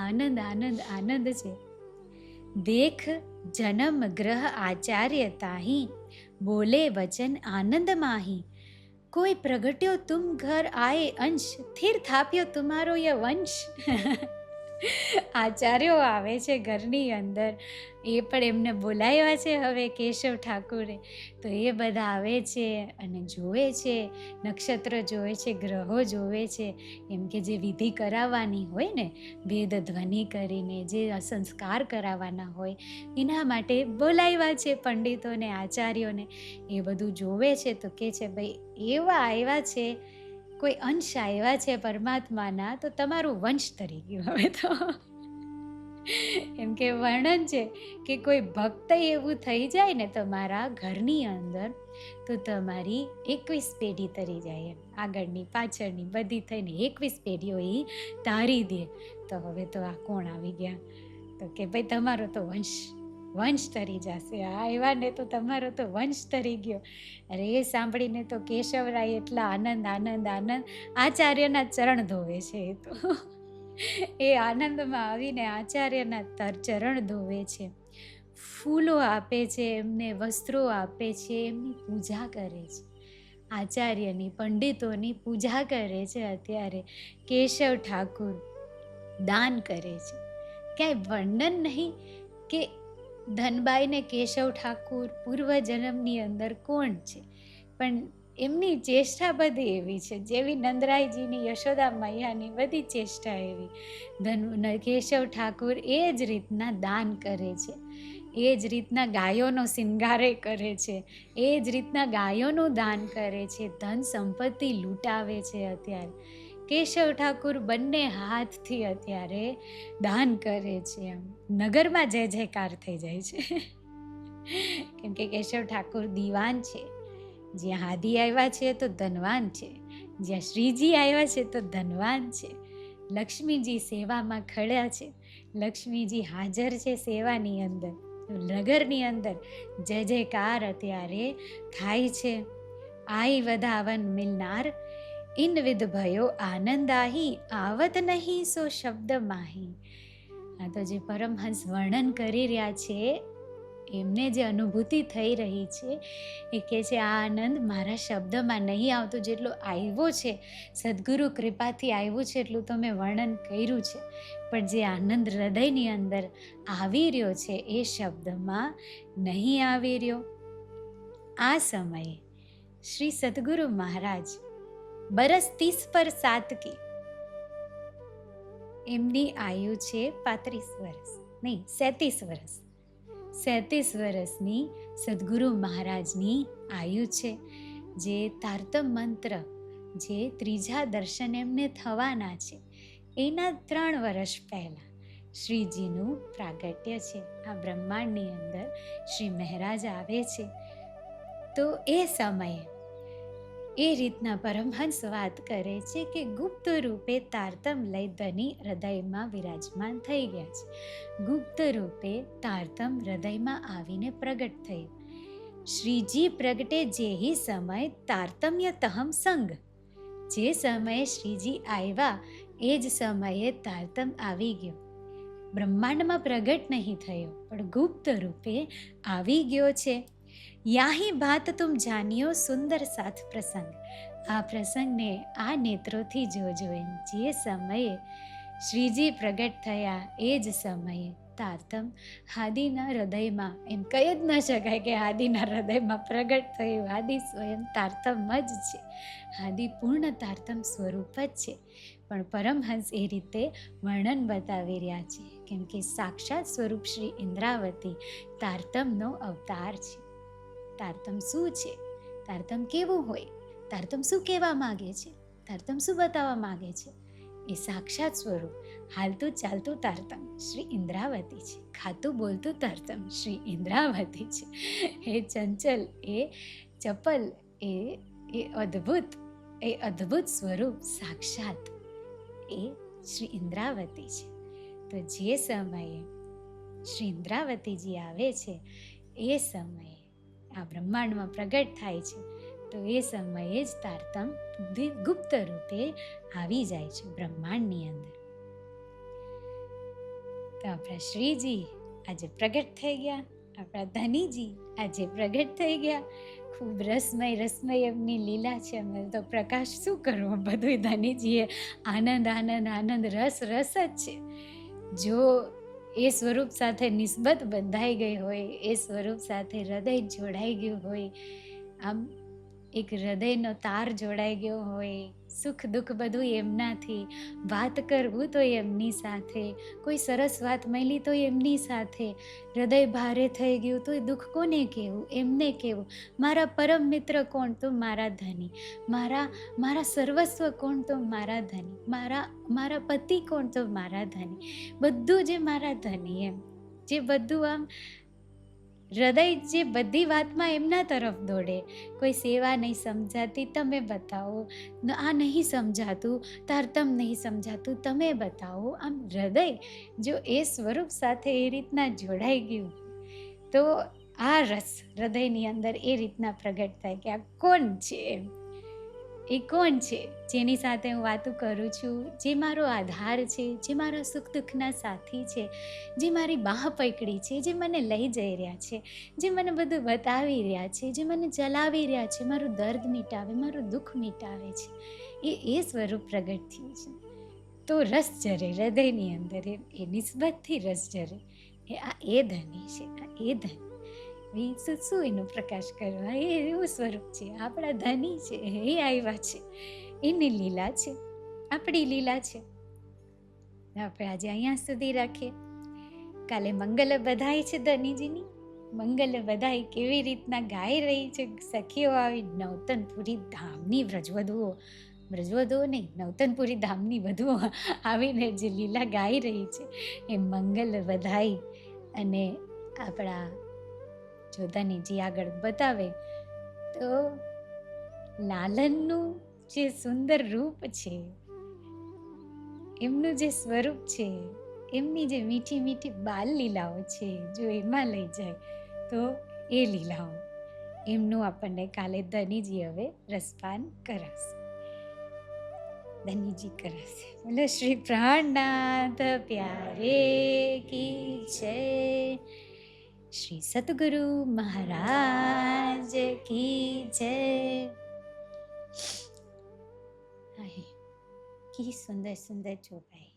આનંદ આનંદ આનંદ છે. દેખ જન્મ ગ્રહ આચાર્ય તાહી, બોલે વચન આનંદ માહી. કોઈ પ્રગટ્યો તુમ ઘર આયે અંશ, થિર થાપ્યો તુમારો ય વંશ. આચાર્યો આવે છે ઘરની અંદર, એ પણ એમને બોલાવ્યા છે હવે કેશવ ઠાકુરે. તો એ બધા આવે છે અને જોવે છે, નક્ષત્ર જોવે છે, ગ્રહો જોવે છે. એમ કે જે વિધિ કરાવવાની હોય ને, વેદ ધ્વનિ કરીને જે સંસ્કાર કરાવવાના હોય એના માટે બોલાવ્યા છે પંડિતોને, આચાર્યોને. એ બધું જોવે છે તો કે છે ભાઈ એવા આવ્યા છે, કોઈ અંશ આવ્યા છે પરમાત્માના, તો તમારું વંશ તરી ગયું હવે તો. એમ કે વર્ણન છે કે કોઈ ભક્ત એવું થઈ જાય ને તમારા ઘરની અંદર, તો તમારી 21 પેઢી તરી જાય. એમ આગળની પાછળની બધી થઈને 21 પેઢીઓ એ તારી દે. તો હવે તો આ કોણ આવી ગયા? તો કે ભાઈ તમારો તો વંશ તરી જશે. આ એવા ને તો તમારો તો વંશ તરી ગયો. અરે એ સાંભળીને તો કેશવરાય એટલા આનંદ આનંદ આનંદ, આચાર્યના ચરણ ધોવે છે. એ તો એ આનંદમાં આવીને આચાર્યના ચરણ ધોવે છે, ફૂલો આપે છે, એમને વસ્ત્રો આપે છે, એમની પૂજા કરે છે. આચાર્યની, પંડિતોની પૂજા કરે છે. અત્યારે કેશવ ઠાકુર દાન કરે છે. ક્યાંય વર્ણન નહીં કે ધનબાઈ ને કેશવ ઠાકુર પૂર્વજન્મની અંદર કોણ છે, પણ એમની ચેષ્ટા બધી એવી છે જેવી નંદરાયજીની, યશોદા મૈયાની બધી ચેષ્ટા એવી. કેશવ ઠાકુર એ જ રીતના દાન કરે છે, એ જ રીતના ગાયોનો શિંગારે કરે છે, એ જ રીતના ગાયોનું દાન કરે છે, ધન સંપત્તિ લૂંટાવે છે. અત્યારે કેશવ ઠાકુર બંને હાથથી અત્યારે દાન કરે છે. એમ નગરમાં જય જયકાર થઈ જાય છે. કેમ કે કેશવ ઠાકુર દીવાન છે. જ્યાં હાદી આવ્યા છે તો ધનવાન છે, જ્યાં શ્રીજી આવ્યા છે તો ધનવાન છે. લક્ષ્મીજી સેવામાં ખડ્યા છે, લક્ષ્મીજી હાજર છે સેવાની અંદર, નગરની અંદર જય જયકાર અત્યારે થાય છે. આઈ વધાવન મિલનાર, ઇન વિધ ભયો આનંદાહી, આવત નહીં સો શબ્દ માહી. આ તો જે પરમહંસ વર્ણન કરી રહ્યા છે, એમને જે અનુભૂતિ થઈ રહી છે, એ કહે છે આ આનંદ મારા શબ્દમાં નહીં આવતો. જેટલો આવ્યો છે સદગુરુ કૃપાથી આવ્યું છે એટલું તો મેં વર્ણન કર્યું છે, પણ જે આનંદ હૃદયની અંદર આવી રહ્યો છે એ શબ્દમાં નહીં આવી રહ્યો. આ સમયે શ્રી સદગુરુ મહારાજ બરસ 30 પર 7 કી, એમની આયુ છે 35 વર્ષ નહીં 37 વર્ષ. 37 વર્ષની સદગુરુ મહારાજની આયુ છે. જે તારતમ મંત્ર, જે ત્રીજા દર્શન એમને થવાના છે, એના 3 વર્ષ પહેલા શ્રીજીનું પ્રાગટ્ય છે. આ બ્રહ્માંડની અંદર શ્રી મહારાજ આવે છે. તો એ સમયે એ રીતના પરમહંસ વાત કરે છે કે ગુપ્ત રૂપે તારતમ લઈ ધની હૃદયમાં વિરાજમાન થઈ ગયા છે. ગુપ્ત રૂપે તારતમ હૃદયમાં આવીને પ્રગટ થયું. શ્રીજી પ્રગટે જેહી સમય તારતમ્ય તહમ સંગ. જે સમયે શ્રીજી આવ્યા એ જ સમયે તારતમ આવી ગયો. બ્રહ્માંડમાં પ્રગટ નહીં થયો પણ ગુપ્ત રૂપે આવી ગયો છે. યાહી બાત તુમ જાનિયો સુંદર સાથ પ્રસંગ. આ પ્રસંગને આ નેત્રોથી જોજો એમ. જે સમયે શ્રીજી પ્રગટ થયા એ જ સમયે તારતમ હાદીના હૃદયમાં, એમ કહી જ ન શકાય કે હાદીના હૃદયમાં પ્રગટ થયું. હાદી સ્વયં તારતમ જ છે. હાદી પૂર્ણ તારતમ સ્વરૂપ જ છે. પણ પરમહંસ એ રીતે વર્ણન બતાવી રહ્યા છે કેમ કે સાક્ષાત સ્વરૂપ શ્રી ઇન્દ્રાવતી તારતમનો અવતાર છે. તારતમ શું છે? તારતમ કેવું હોય? તારતમ શું કહેવા માંગે છે? તારતમ શું બતાવવા માંગે છે? એ સાક્ષાત સ્વરૂપ હાલતું ચાલતું તારતમ શ્રી ઇન્દ્રાવતી છે. ખાતું બોલતું તારતમ શ્રી ઇન્દ્રાવતી છે. એ ચંચલ, એ ચપલ, એ અદ્ભુત સ્વરૂપ સાક્ષાત એ શ્રી ઇન્દ્રાવતી છે. તો જે સમયે શ્રી ઇન્દ્રાવતીજી આવે છે એ સમયે આ બ્રહ્માંડમાં પ્રગટ થાય છે. તો એ સમયે જ તારતમ ગુપ્ત રૂપે આવી જાય છે બ્રહ્માંડની અંદર. તો આપણા શ્રીજી આજે પ્રગટ થઈ ગયા, આપણા ધનીજી આજે પ્રગટ થઈ ગયા. ખૂબ રસમય એમની લીલા છે. અમે તો પ્રકાશ શું કરવો, બધું ધનીજીએ આનંદ રસ જ છે. જો એ સ્વરૂપ સાથે નિસ્બત બંધાઈ ગઈ હોય, એ સ્વરૂપ સાથે હૃદય જોડાઈ ગયું હોય, આમ એક હૃદયનો તાર જોડાઈ ગયો હોય, સુખ દુઃખ બધું એમનાથી, વાત કરવું તો એમની સાથે, કોઈ સરસ વાત મળી તો એમની સાથે, હૃદય ભારે થઈ ગયું તો દુઃખ કોને કહેવું, એમને કહેવું. મારા પરમ મિત્ર કોણ? તો મારા ધની. મારા સર્વસ્વ કોણ? તો મારા ધની. મારા પતિ કોણ? તો મારા ધની. બધું જે મારા ધની, એમ જે બધું આમ હૃદય જે બધી વાતમાં એમના તરફ દોડે. કોઈ સેવા નહીં સમજાતી, તમે બતાવો. આ નહીં સમજાતું, તારતમ નહીં સમજાતું, તમે બતાવો. આમ હૃદય જો એ સ્વરૂપ સાથે એ રીતના જોડાઈ ગયું તો આ રસ હૃદયની અંદર એ રીતના પ્રગટ થાય કે આ કોણ છે, એમ એ કોણ છે જેની સાથે હું વાતું કરું છું, જે મારો આધાર છે, જે મારા સુખ દુઃખના સાથી છે, જે મારી બાહ પકડી છે, જે મને લઈ જઈ રહ્યા છે, જે મને બધું બતાવી રહ્યા છે, જે મને ચલાવી રહ્યા છે, મારું દર્દ મિટાવે, મારું દુઃખ મિટાવે છે, એ સ્વરૂપ પ્રગટ થયું છે. તો રસ જરે હૃદયની અંદર, એ નિસ્બતથી રસ જરે. એ ધની છે, એ ધની. શું એનો પ્રકાશ કરવા, એ એવું સ્વરૂપ છે. આપણા ધની છે, એ આવ્યા છે, એની લીલા છે, આપણી લીલા છે. આપણે આજે અહીંયા સુધી રાખીએ. કાલે મંગલ બધાઈ છે ધનીજીની. મંગલ બધાઈ કેવી રીતના ગાઈ રહી છે સખીઓ આવી નવતનપુરી ધામની બ્રજવધુઓ નહીં, નવતનપુરી ધામની વધુઓ આવીને જે લીલા ગાઈ રહી છે એ મંગલ બધાઈ. અને આપણા જોધાનીજી આગળ બતાવે તો લાલનનું જે સુંદર રૂપ છે, એમનું જે સ્વરૂપ છે, એમની જે મીઠી મીઠી બાલ લીલાઓ છે, જો એમાં લઈ જાય તો એ લીલાઓ એમનું આપણને કાલે ધનીજી હવે રસપાન કરાશે. ધનીજી કરાશે. બોલો શ્રી પ્રાણનાથ પ્યારે કી જય. શ્રી સતગુરુ મહારાજ કી જય. કી સુંદર સુંદર ચોપાઈ.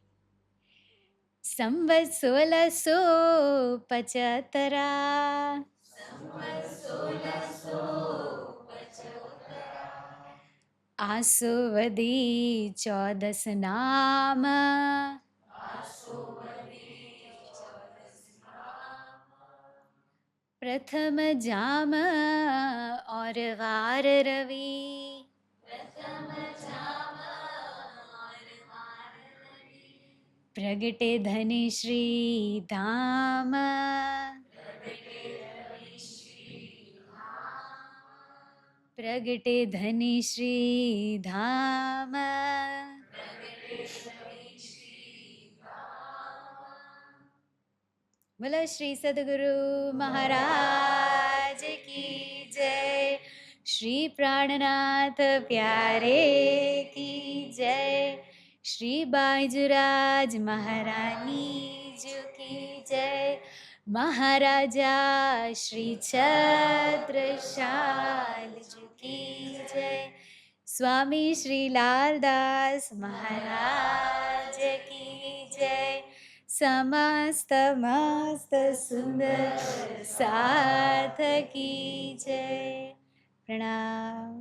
સંવત 1655 આસુવદી 14 નામ, प्रथम जाम और वार रवि, प्रगटे धनी श्री धाम, પ્રગટે ધની શ્રી ધામ, બોલો શ્રી સદગુરુ મહારાજ કી જય, શ્રી પ્રાણનાથ પ્યારે કી જય, શ્રી બાજુરાજ મહારાની જો કી જય, મહારાજા શ્રી છત્રસાલ જી કી જય, સ્વામી શ્રી લાલદાસ મહારાજ કી જય, સમસ્ત મસ્ત સુંદર સાથ કી જય. પ્રણામ.